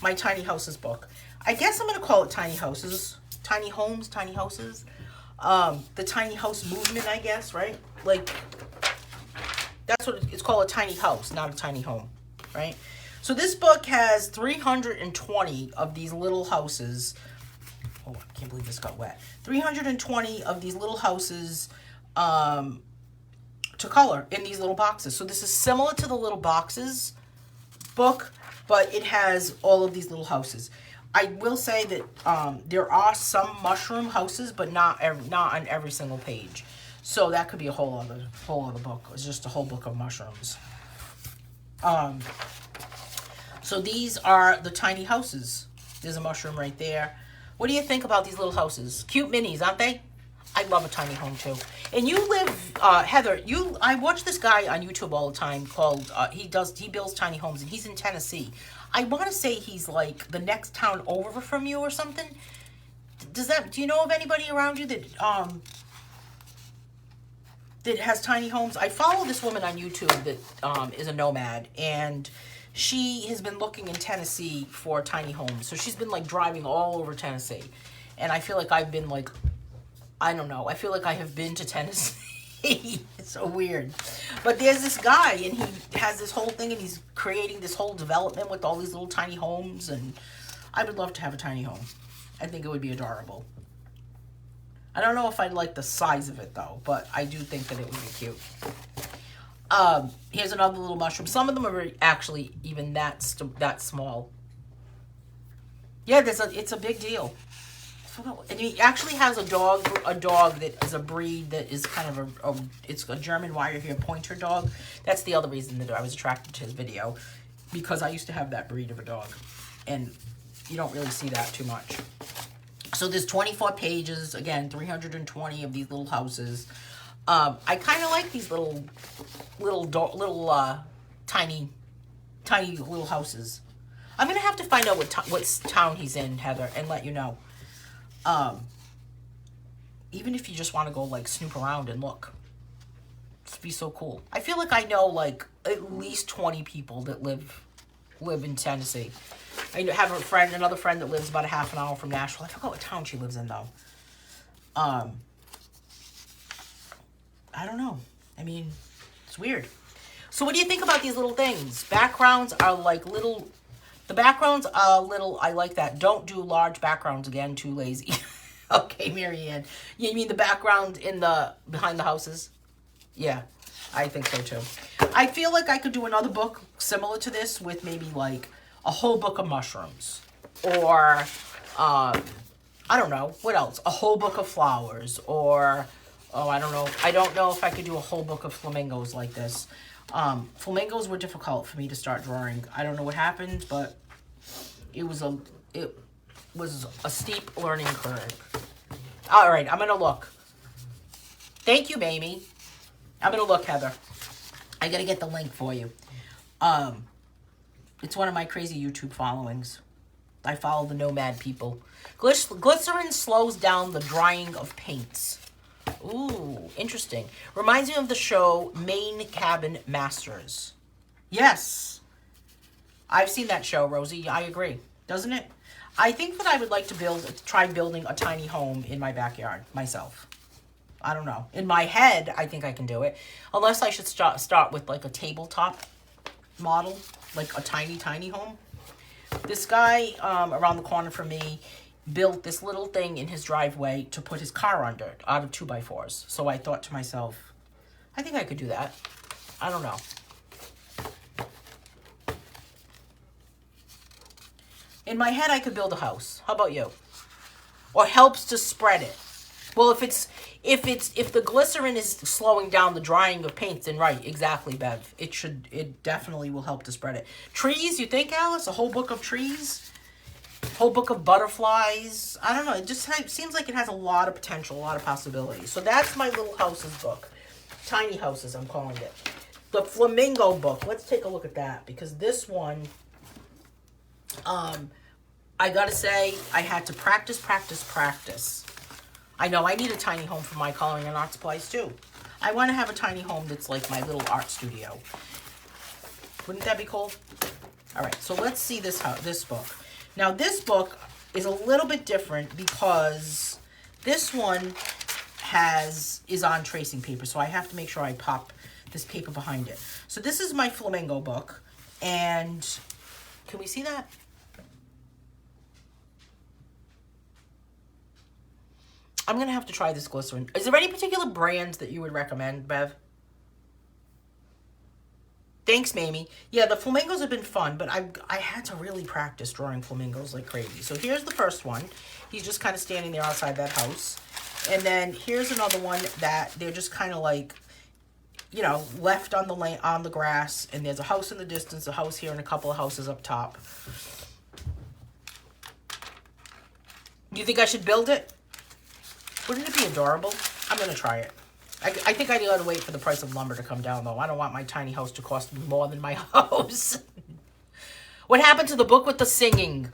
my tiny houses book. I guess I'm going to call it tiny houses, tiny homes, tiny houses. The tiny house movement, I guess, right? Like, that's what it's called, a tiny house, not a tiny home, right? So this book has 320 of these little houses. Oh, I can't believe this got wet. 320 of these little houses to color in these little boxes. So this is similar to the little boxes book, but it has all of these little houses. I will say that there are some mushroom houses, but not on every single page. So that could be a whole other book. It's just a whole book of mushrooms. So these are the tiny houses. There's a mushroom right there. What do you think about these little houses? Cute minis, aren't they? I love a tiny home too. And you live, Heather, I watch this guy on YouTube all the time called, he builds tiny homes, and he's in Tennessee. I want to say he's like the next town over from you or something. Do you know of anybody around you that has tiny homes? I follow this woman on YouTube that is a nomad, and she has been looking in Tennessee for tiny homes. So she's been like driving all over Tennessee. And I feel like I've been like, I don't know. I feel like I have been to Tennessee. It's so weird. But there's this guy, and he has this whole thing, and he's creating this whole development with all these little tiny homes. And I would love to have a tiny home. I think it would be adorable. I don't know if I'd like the size of it though, but I do think that it would be cute. Here's another little mushroom. Some of them are actually even that small. Yeah, it's a big deal. And he actually has a dog that is a breed that is kind of it's a German wire hair pointer dog. That's the other reason that I was attracted to his video, because I used to have that breed of a dog, and you don't really see that too much. So there's 24 pages, again, 320 of these little houses. I kind of like these little tiny little houses. I'm gonna have to find out what town he's in, Heather, and let you know. Even if you just want to go like snoop around and look, it'd be so cool. I feel like I know like at least 20 people that live in Tennessee. I have another friend that lives about a half an hour from Nashville. I forgot what town she lives in though. I don't know. I mean, it's weird. So what do you think about these little things? Backgrounds are like little... The backgrounds are little... I like that. Don't do large backgrounds again. Too lazy. Okay, Marianne. You mean the background behind the houses? Yeah, I think so too. I feel like I could do another book similar to this with maybe like a whole book of mushrooms. Or, I don't know. What else? A whole book of flowers. Or... Oh, I don't know. I don't know if I could do a whole book of flamingos like this. Flamingos were difficult for me to start drawing. I don't know what happened, but it was a steep learning curve. All right, I'm going to look. Thank you, Mamie. I'm going to look, Heather. I got to get the link for you. It's one of my crazy YouTube followings. I follow the nomad people. Glycerin slows down the drying of paints. Ooh, interesting. Reminds me of the show Maine Cabin Masters. Yes. I've seen that show, Rosie. I agree. Doesn't it? I think that I would like to try building a tiny home in my backyard myself. I don't know. In my head, I think I can do it. Unless I should start with like a tabletop model, like a tiny, tiny home. This guy around the corner from me built this little thing in his driveway to put his car under out of 2x4s. So I thought to myself, I think I could do that. I don't know. In my head, I could build a house. How about you? Or helps to spread it. Well, if the glycerin is slowing down the drying of paints, then right, exactly, Bev. It definitely will help to spread it. Trees, you think, Alice? A whole book of trees? Whole book of butterflies? I don't know. It just seems like it has a lot of potential, a lot of possibilities. So that's my little houses book. Tiny houses, I'm calling it. The flamingo book. Let's take a look at that, because this one, I gotta say, I had to practice. I know I need a tiny home for my coloring and art supplies too. I want to have a tiny home that's like my little art studio. Wouldn't that be cool? All right, so let's see this book. Now this book is a little bit different because this one is on tracing paper, so I have to make sure I pop this paper behind it. So this is my flamingo book, and can we see that? I'm going to have to try this glycerin. Is there any particular brands that you would recommend, Bev? Thanks, Mamie. Yeah, the flamingos have been fun, but I had to really practice drawing flamingos like crazy. So here's the first one. He's just kind of standing there outside that house. And then here's another one that they're just kind of like, you know, left on the grass. And there's a house in the distance, a house here, and a couple of houses up top. Do you think I should build it? Wouldn't it be adorable? I'm going to try it. I think I gotta wait for the price of lumber to come down, though. I don't want my tiny house to cost me more than my house. What happened to the book with the singing?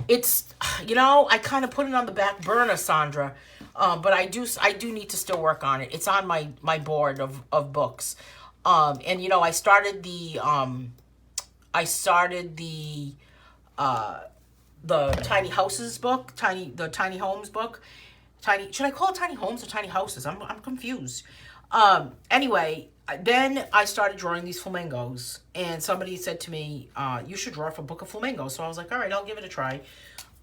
It's, you know, I kind of put it on the back burner, Sandra. But I do need to still work on it. It's on my board of books. And, you know, I started the tiny houses book, the tiny homes book. Should I call it tiny homes or tiny houses? I'm confused. Anyway, then I started drawing these flamingos, and somebody said to me, you should draw a book of flamingos. So I was like, all right, I'll give it a try.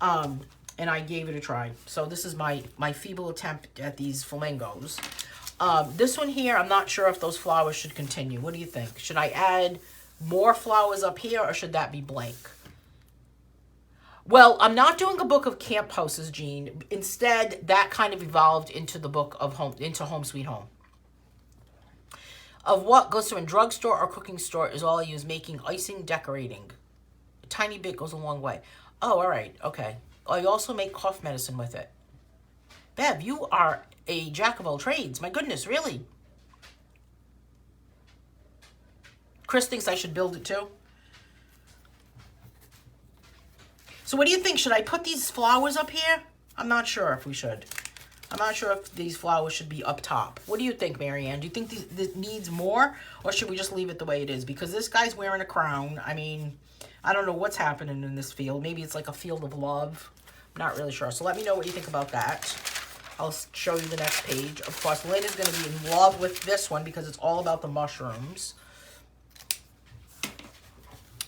And I gave it a try. So this is my feeble attempt at these flamingos. This one here, I'm not sure if those flowers should continue. What do you think? Should I add more flowers up here, or should that be blank? Well, I'm not doing a book of camp houses, Jean. Instead, that kind of evolved into the book of Home Sweet Home. Of what goes to a drugstore or cooking store is all I use, making icing, decorating. A tiny bit goes a long way. Oh, all right, okay. I also make cough medicine with it. Bev, you are a jack of all trades. My goodness, really? Chris thinks I should build it too. So what do you think? Should I put these flowers up here? I'm not sure if we should. I'm not sure if these flowers should be up top. What do you think, Marianne? Do you think this needs more, or should we just leave it the way it is? Because this guy's wearing a crown. I mean, I don't know what's happening in this field. Maybe it's like a field of love. I'm not really sure. So let me know what you think about that. I'll show you the next page. Of course, Lynn is going to be in love with this one because it's all about the mushrooms.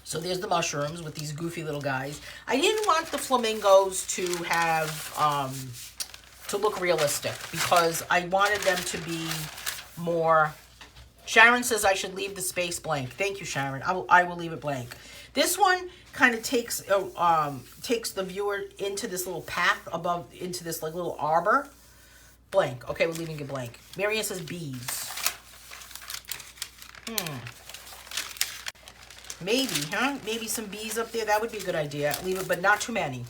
So there's the mushrooms with these goofy little guys. I didn't want the flamingos to have, to look realistic because I wanted them to be more. Sharon says I should leave the space blank. Thank you, Sharon. I will leave it blank. This one kind of takes the viewer into this little path above, into this like little arbor. Blank. Okay, we're leaving it blank. Marianne says bees. Maybe, huh? Maybe some bees up there. That would be a good idea. Leave it, but not too many.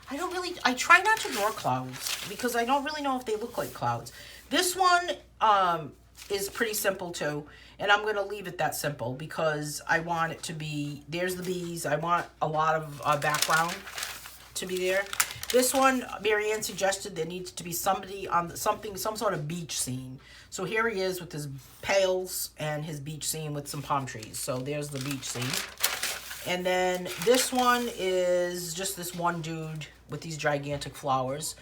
I try not to draw clouds because I don't really know if they look like clouds. This one is pretty simple too. And I'm going to leave it that simple because I want it to be, there's the bees. I want a lot of background to be there. This one, Marianne suggested there needs to be somebody on some sort of beach scene. So here he is with his pails and his beach scene with some palm trees. So there's the beach scene. And then this one is just this one dude with these gigantic flowers.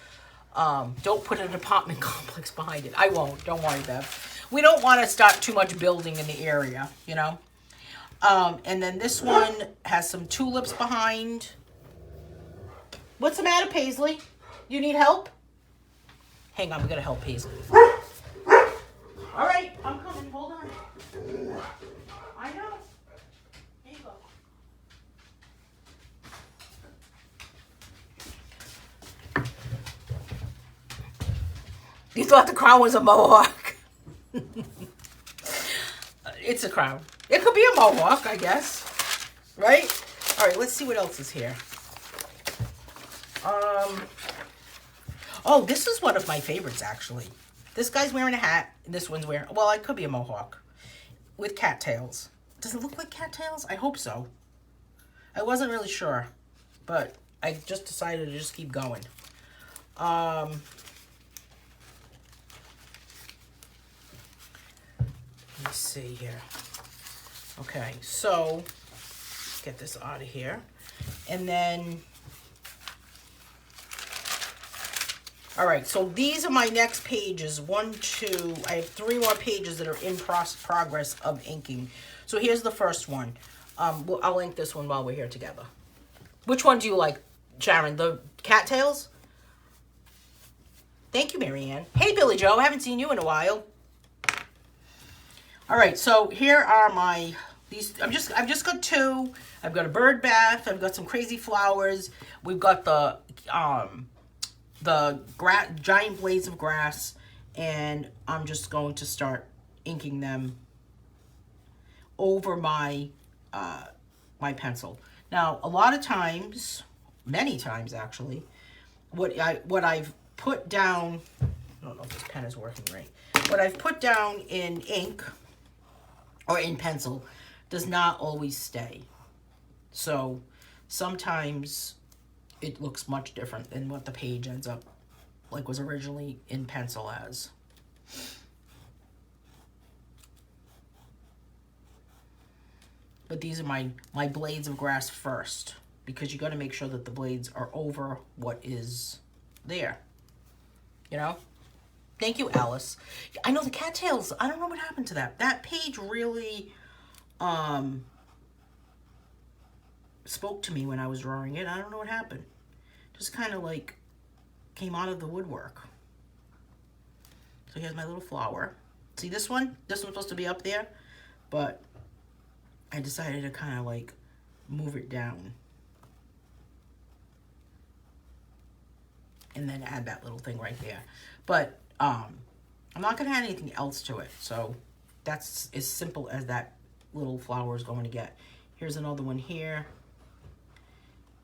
Don't put an apartment complex behind it. I won't. Don't worry, Bev. We don't want to start too much building in the area, you know. And then this one has some tulips behind. What's the matter, Paisley? You need help? Hang on, we gotta help Paisley. All right, I'm coming. Hold on. I know. Here you go. You thought the crown was a mohawk. It's a crown. It could be a mohawk, I guess. Right? All right, let's see what else is here. Oh, this is one of my favorites, actually. This guy's wearing a hat, and this one's wearing... Well, it could be a mohawk. With cattails. Does it look like cattails? I hope so. I wasn't really sure. But I just decided to just keep going. Let me see here. Okay, so... Get this out of here. And then... All right, so these are my next pages. 1, 2, I have 3 more pages that are in progress of inking. So here's the first one. I'll ink this one while we're here together. Which one do you like, Sharon? The cattails? Thank you, Marianne. Hey, Billy Joe, I haven't seen you in a while. All right, so here are my, I've just got 2. I've got a bird bath. I've got some crazy flowers. We've got the giant blades of grass, and I'm just going to start inking them over my my pencil. Now, a lot of times, many times actually, what I've put down, I don't know if this pen is working right, what I've put down in ink or in pencil does not always stay. So sometimes it looks much different than what the page ends up like was originally in pencil as. But these are my blades of grass first, because you got to make sure that the blades are over what is there. You know? Thank you, Alice. I know the cattails, I don't know what happened to that. That page really spoke to me when I was drawing it. I don't know what happened. Just kind of like came out of the woodwork. So here's my little flower. See this one? This one's supposed to be up there, but I decided to kind of like move it down. And then add that little thing right there. But I'm not going to add anything else to it. So that's as simple as that little flower is going to get. Here's another one here.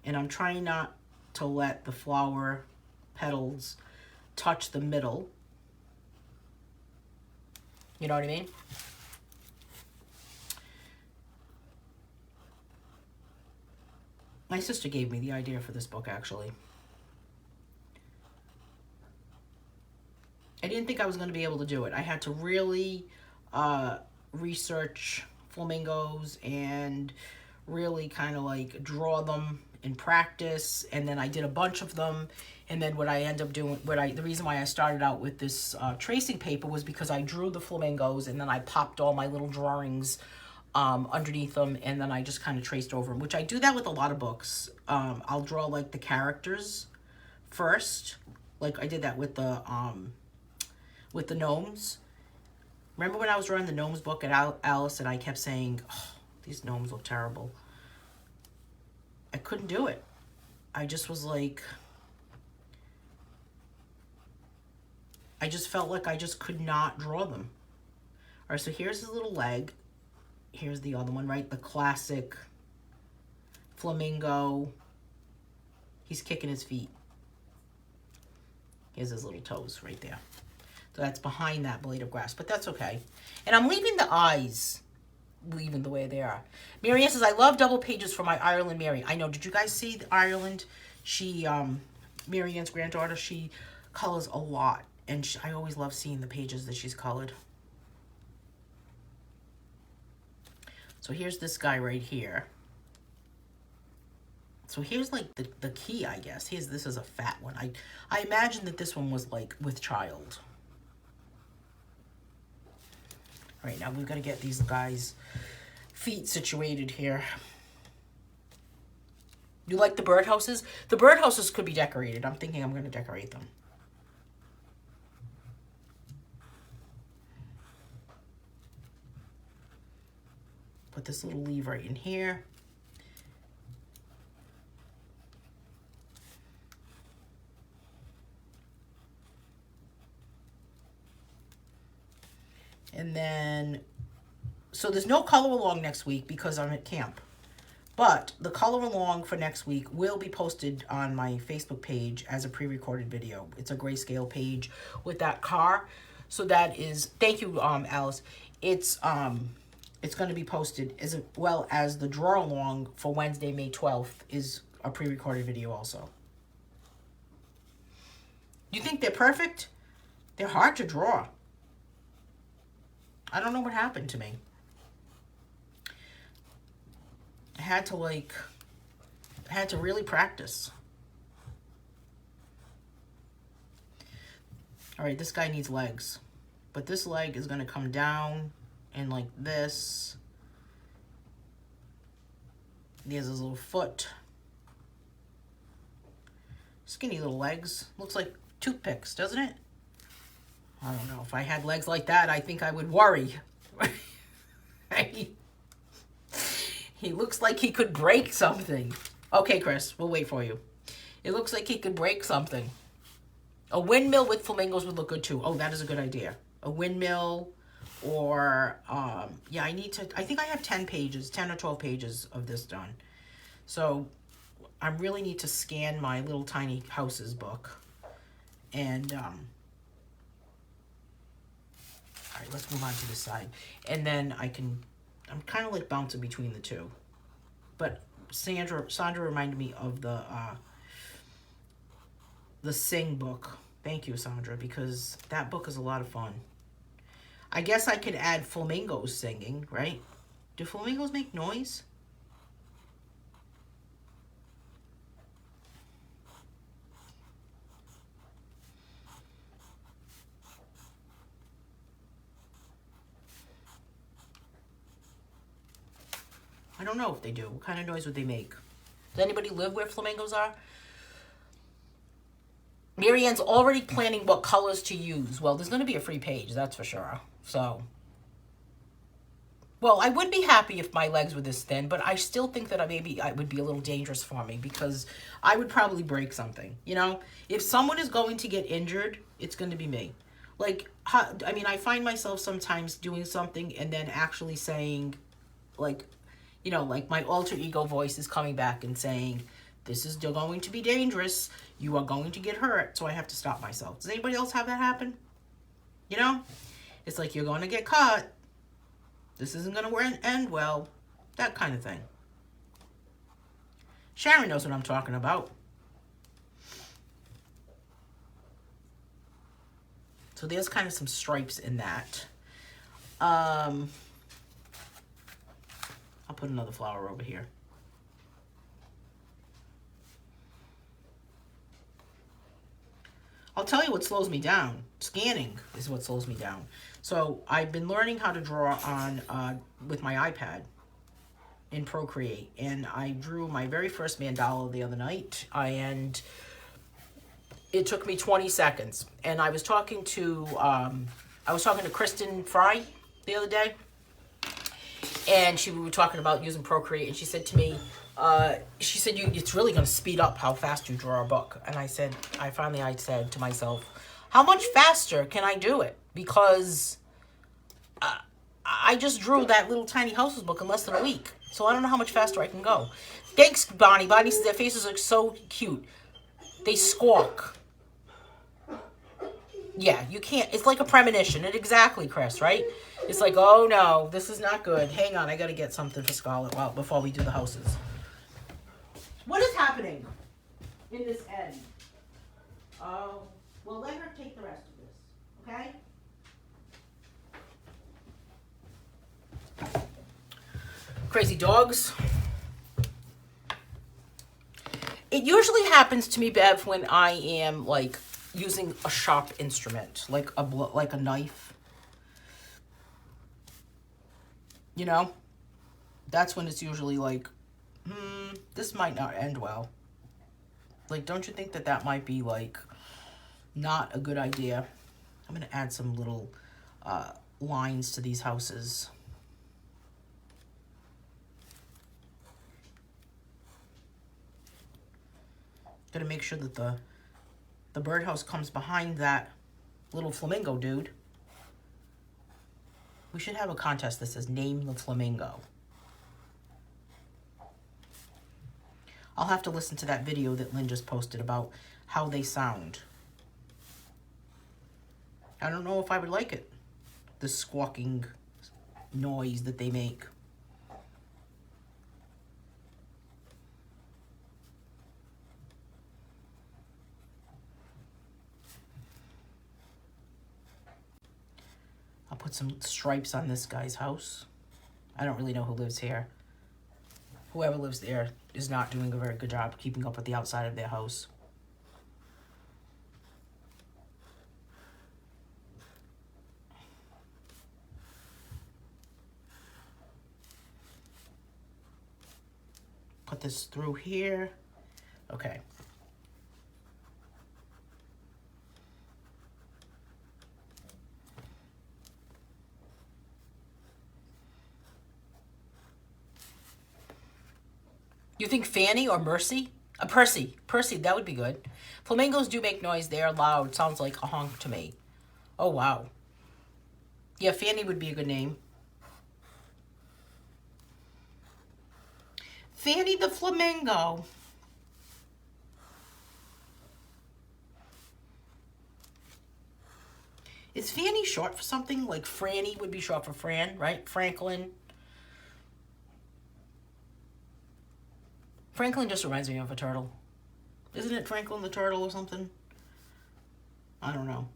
And I'm trying not to let the flower petals touch the middle. You know what I mean? My sister gave me the idea for this book, actually. I didn't think I was going to be able to do it. I had to really research flamingos and really kind of like draw them in practice, and then I did a bunch of them. And then what I end up doing, the reason why I started out with this tracing paper was because I drew the flamingos, and then I popped all my little drawings underneath them, and then I just kind of traced over them, which I do that with a lot of books. I'll draw like the characters first, like I did that with the gnomes. Remember when I was drawing the gnomes book at Alice, and I kept saying, oh, these gnomes look terrible. I couldn't do it. I just was like, I just felt like I just could not draw them. All right, so here's his little leg. Here's the other one, right? The classic flamingo. He's kicking his feet. Here's his little toes right there. So that's behind that blade of grass, but that's okay. And I'm leaving the eyes, leaving the way they are. Marianne says, I love double pages for my Ireland Mary. I know, did you guys see Ireland? She, Marianne's granddaughter, she colors a lot. And I always love seeing the pages that she's colored. So here's this guy right here. So here's like the key, I guess. This is a fat one. I imagine that this one was like with child. All right, now we've got to get these guys' feet situated here. You like the birdhouses? The birdhouses could be decorated. I'm thinking I'm going to decorate them. Put this little leaf right in here. And then, so there's no color along next week because I'm at camp. But the color along for next week will be posted on my Facebook page as a pre-recorded video. It's a grayscale page with that car. So that is, thank you, Alice. It's going to be posted as well as the draw along for Wednesday, May 12th is a pre-recorded video also. You think they're perfect? They're hard to draw. I don't know what happened to me. I had to really practice. All right, this guy needs legs. But this leg is going to come down and like this. There's his little foot. Skinny little legs. Looks like toothpicks, doesn't it? I don't know. If I had legs like that, I think I would worry. He looks like he could break something. Okay, Chris, we'll wait for you. It looks like he could break something. A windmill with flamingos would look good too. Oh, that is a good idea. A windmill or, yeah, I think I have 10 or 12 pages of this done. So I really need to scan my little tiny houses book. And, all right, let's move on to this side. And then I'm kind of like bouncing between the two. But Sandra reminded me of the Sing book. Thank you, Sandra, because that book is a lot of fun. I guess I could add flamingos singing, right? Do flamingos make noise? I don't know if they do. What kind of noise would they make? Does anybody live where flamingos are? Marianne's already planning what colors to use. Well, there's going to be a free page, that's for sure. So, well, I would be happy if my legs were this thin, but I still think that maybe it would be a little dangerous for me because I would probably break something. You know, if someone is going to get injured, it's going to be me. Like, I mean, I find myself sometimes doing something and then actually saying, like, you know, like my alter ego voice is coming back and saying, this is still going to be dangerous. You are going to get hurt. So I have to stop myself. Does anybody else have that happen? You know, it's like you're going to get caught. This isn't going to end well. That kind of thing. Sharon knows what I'm talking about. So there's kind of some stripes in that. I'll put another flower over here. I'll tell you what slows me down. Scanning is what slows me down. So I've been learning how to draw on with my iPad in Procreate, and I drew my very first mandala the other night, and it took me 20 seconds. And I was talking to Kristen Fry the other day, and we were talking about using Procreate, and she said to me, it's really going to speed up how fast you draw a book. And I said to myself, how much faster can I do it? Because I just drew that little tiny houses book in less than a week. So I don't know how much faster I can go. Thanks, Bonnie. Bonnie says their faces are so cute. They squawk. Yeah, you can't. It's like a premonition. Exactly, Chris, right? It's like, oh no, this is not good. Hang on, I got to get something for Scarlett before we do the houses. What is happening in this end? Oh, well, let her take the rest of this, okay? Crazy dogs. It usually happens to me, Bev, when I am like using a sharp instrument, like a knife. You know? That's when it's usually like, this might not end well. Like, don't you think that that might be like not a good idea? I'm going to add some little lines to these houses. Got to make sure that the birdhouse comes behind that little flamingo dude. We should have a contest that says name the flamingo. I'll have to listen to that video that Lynn just posted about how they sound. I don't know if I would like it. The squawking noise that they make. I'll put some stripes on this guy's house. I don't really know who lives here. Whoever lives there is not doing a very good job keeping up with the outside of their house. Put this through here. Okay. You think Fanny or Mercy? Percy. Percy, that would be good. Flamingos do make noise. They are loud. Sounds like a honk to me. Oh, wow. Yeah, Fanny would be a good name. Fanny the Flamingo. Is Fanny short for something? Like Franny would be short for Fran, right? Franklin. Franklin just reminds me of a turtle. Isn't it Franklin the turtle or something? I don't know.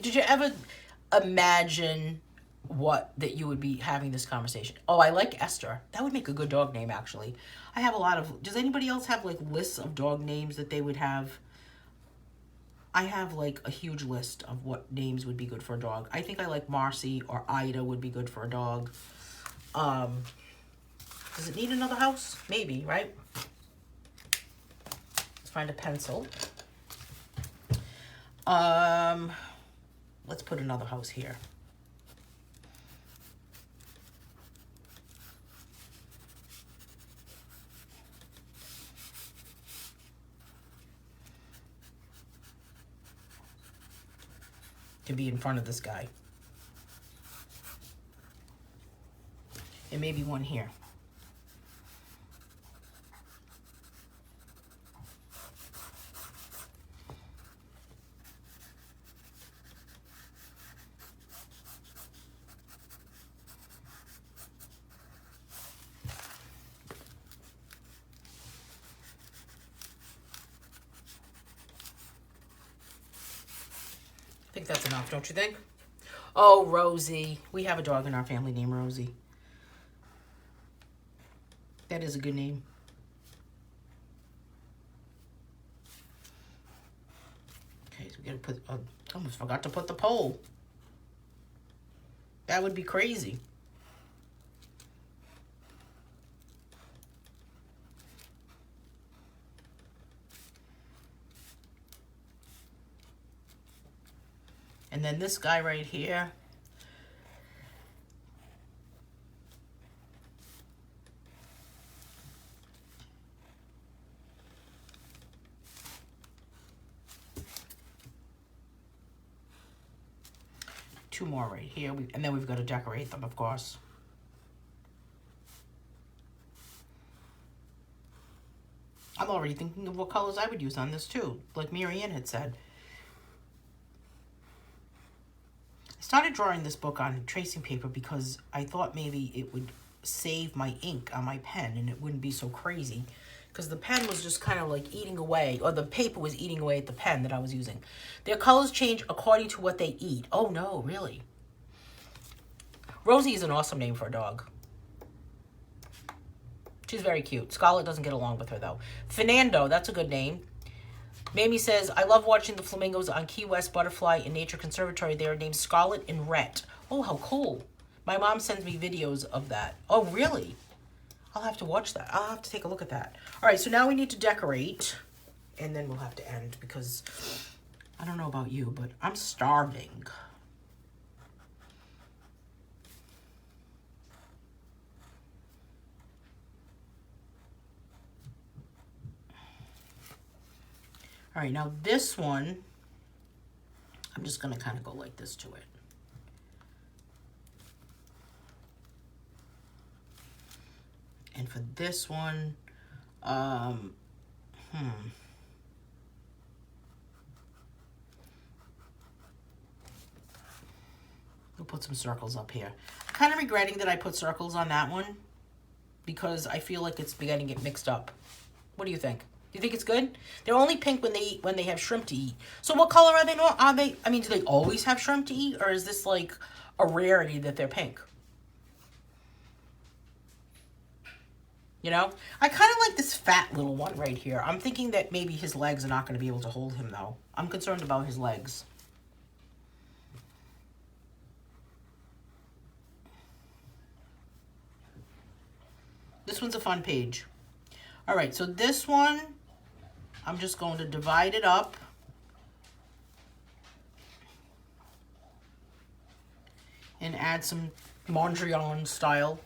Did you ever imagine that you would be having this conversation? Oh, I like Esther. That would make a good dog name, actually. I have a lot of... Does anybody else have, like, lists of dog names that they would have? I have, like, a huge list of what names would be good for a dog. I think I like Marcy or Ida would be good for a dog. Does it need another house? Maybe, right? Let's find a pencil. Let's put another house here. To be in front of this guy. And maybe one here. I think that's enough, don't you think? Oh, Rosie. We have a dog in our family named Rosie. That is a good name. Okay, so we gotta put... I almost forgot to put the pole. That would be crazy. And then this guy right here. Two more right here. And then we've got to decorate them, of course. I'm already thinking of what colors I would use on this too, like Marianne had said. I started drawing this book on tracing paper because I thought maybe it would save my ink on my pen and it wouldn't be so crazy, because the pen was just kind of like eating away, or the paper was eating away at the pen that I was using. Their colors change according to what they eat. Oh no, really? Rosie is an awesome name for a dog. She's very cute. Scarlett doesn't get along with her, though. Fernando, that's a good name. Mamie says, I love watching the flamingos on Key West Butterfly and Nature Conservatory. They are named Scarlet and Rhett. Oh, how cool. My mom sends me videos of that. Oh, really? I'll have to watch that. I'll have to take a look at that. All right, so now we need to decorate. And then we'll have to end because I don't know about you, but I'm starving. All right, now this one, I'm just going to kind of go like this to it. And for this one, we'll put some circles up here. I'm kind of regretting that I put circles on that one because I feel like it's beginning to get mixed up. What do you think? Do you think it's good? They're only pink when they have shrimp to eat. So what color are they? I mean, do they always have shrimp to eat, or is this like a rarity that they're pink? You know, I kind of like this fat little one right here. I'm thinking that maybe his legs are not going to be able to hold him, though. I'm concerned about his legs. This one's a fun page. All right, so this one, I'm just going to divide it up. And add some Mondrian style.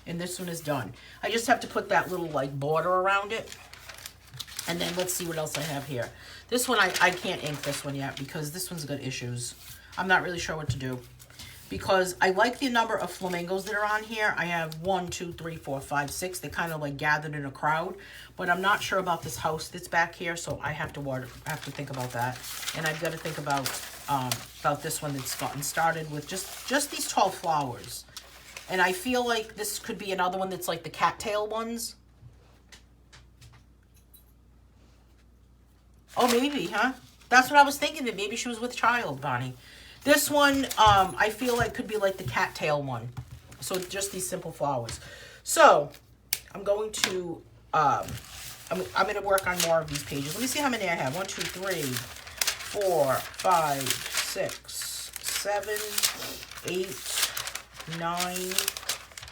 And this one is done. I just have to put that little like border around it. And then let's see what else I have here. This one, I can't ink this one yet because this one's got issues. I'm not really sure what to do. Because I like the number of flamingos that are on here. I have 1, 2, 3, 4, 5, 6. They kind of like gathered in a crowd. But I'm not sure about this house that's back here, so I have to think about that. And I've got to think about this one that's gotten started with just these tall flowers. And I feel like this could be another one that's like the cattail ones. Oh, maybe, huh? That's what I was thinking, that maybe she was with child, Bonnie. This one, I feel like could be like the cattail one. So just these simple flowers. So I'm going to, I'm going to work on more of these pages. Let me see how many I have. 1, 2, 3, 4, 5, 6, 7, 8, 9,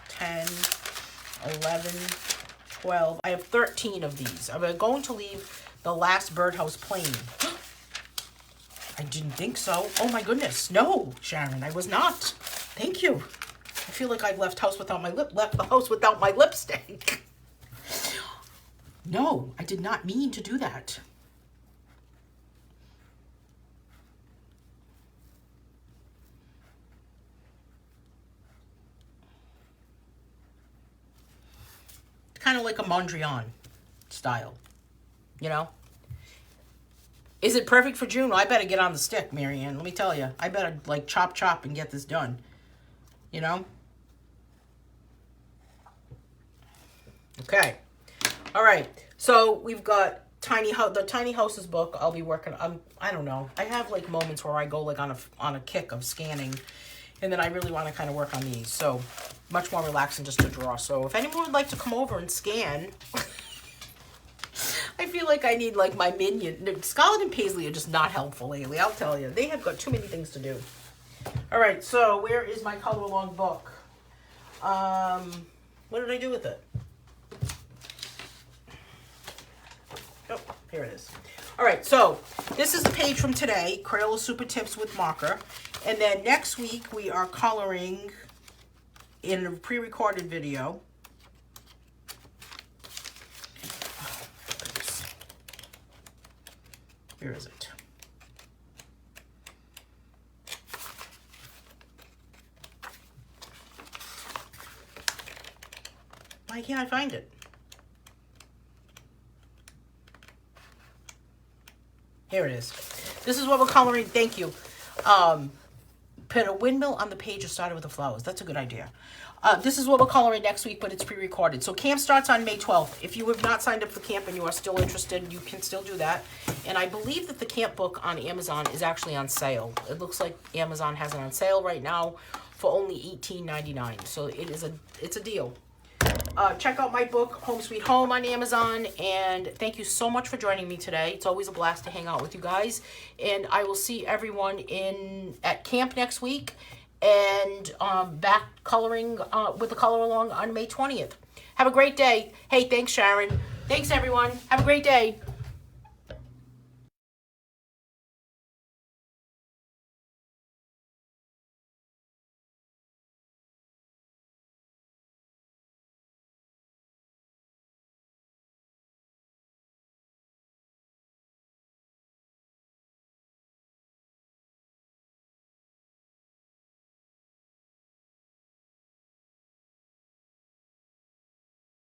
10, 11, 12. I have 13 of these. I'm going to leave the last birdhouse plain. I didn't think so. Oh my goodness. No, Sharon, I was not. Thank you. I feel like I've left the house without my lipstick. No, I did not mean to do that. Kind of like a Mondrian style, you know? Is it perfect for June? Well, I better get on the stick, Marianne. Let me tell you. I better, like, chop and get this done, you know? Okay. All right. So we've got the Tiny Houses book. I'll be working. I don't know. I have, like, moments where I go, like, on a kick of scanning. And then I really want to kind of work on these. So much more relaxing just to draw. So if anyone would like to come over and scan, I feel like I need like my minion. Scarlett and Paisley are just not helpful lately. I'll tell you. They have got too many things to do. All right. So where is my color along book? What did I do with it? Oh, here it is. All right. So this is the page from today. Crayola Supertips with marker. And then next week, we are coloring in a pre-recorded video. Oh, goodness. Where is it? Why can't I find it? Here it is. This is what we're coloring. Thank you. Put a windmill on the page and started with the flowers. That's a good idea. This is what we're coloring next week, but it's pre-recorded. So camp starts on May 12th. If you have not signed up for camp and you are still interested, you can still do that. And I believe that the camp book on Amazon is actually on sale. It looks like Amazon has it on sale right now for only $18.99. So it's a deal. check out my book, Home Sweet Home, on Amazon. And thank you so much for joining me today. It's always a blast to hang out with you guys. And I will see everyone at camp next week, and back coloring with the color along on May 20th. Have a great day. Hey, thanks, Sharon. Thanks, everyone. Have a great day.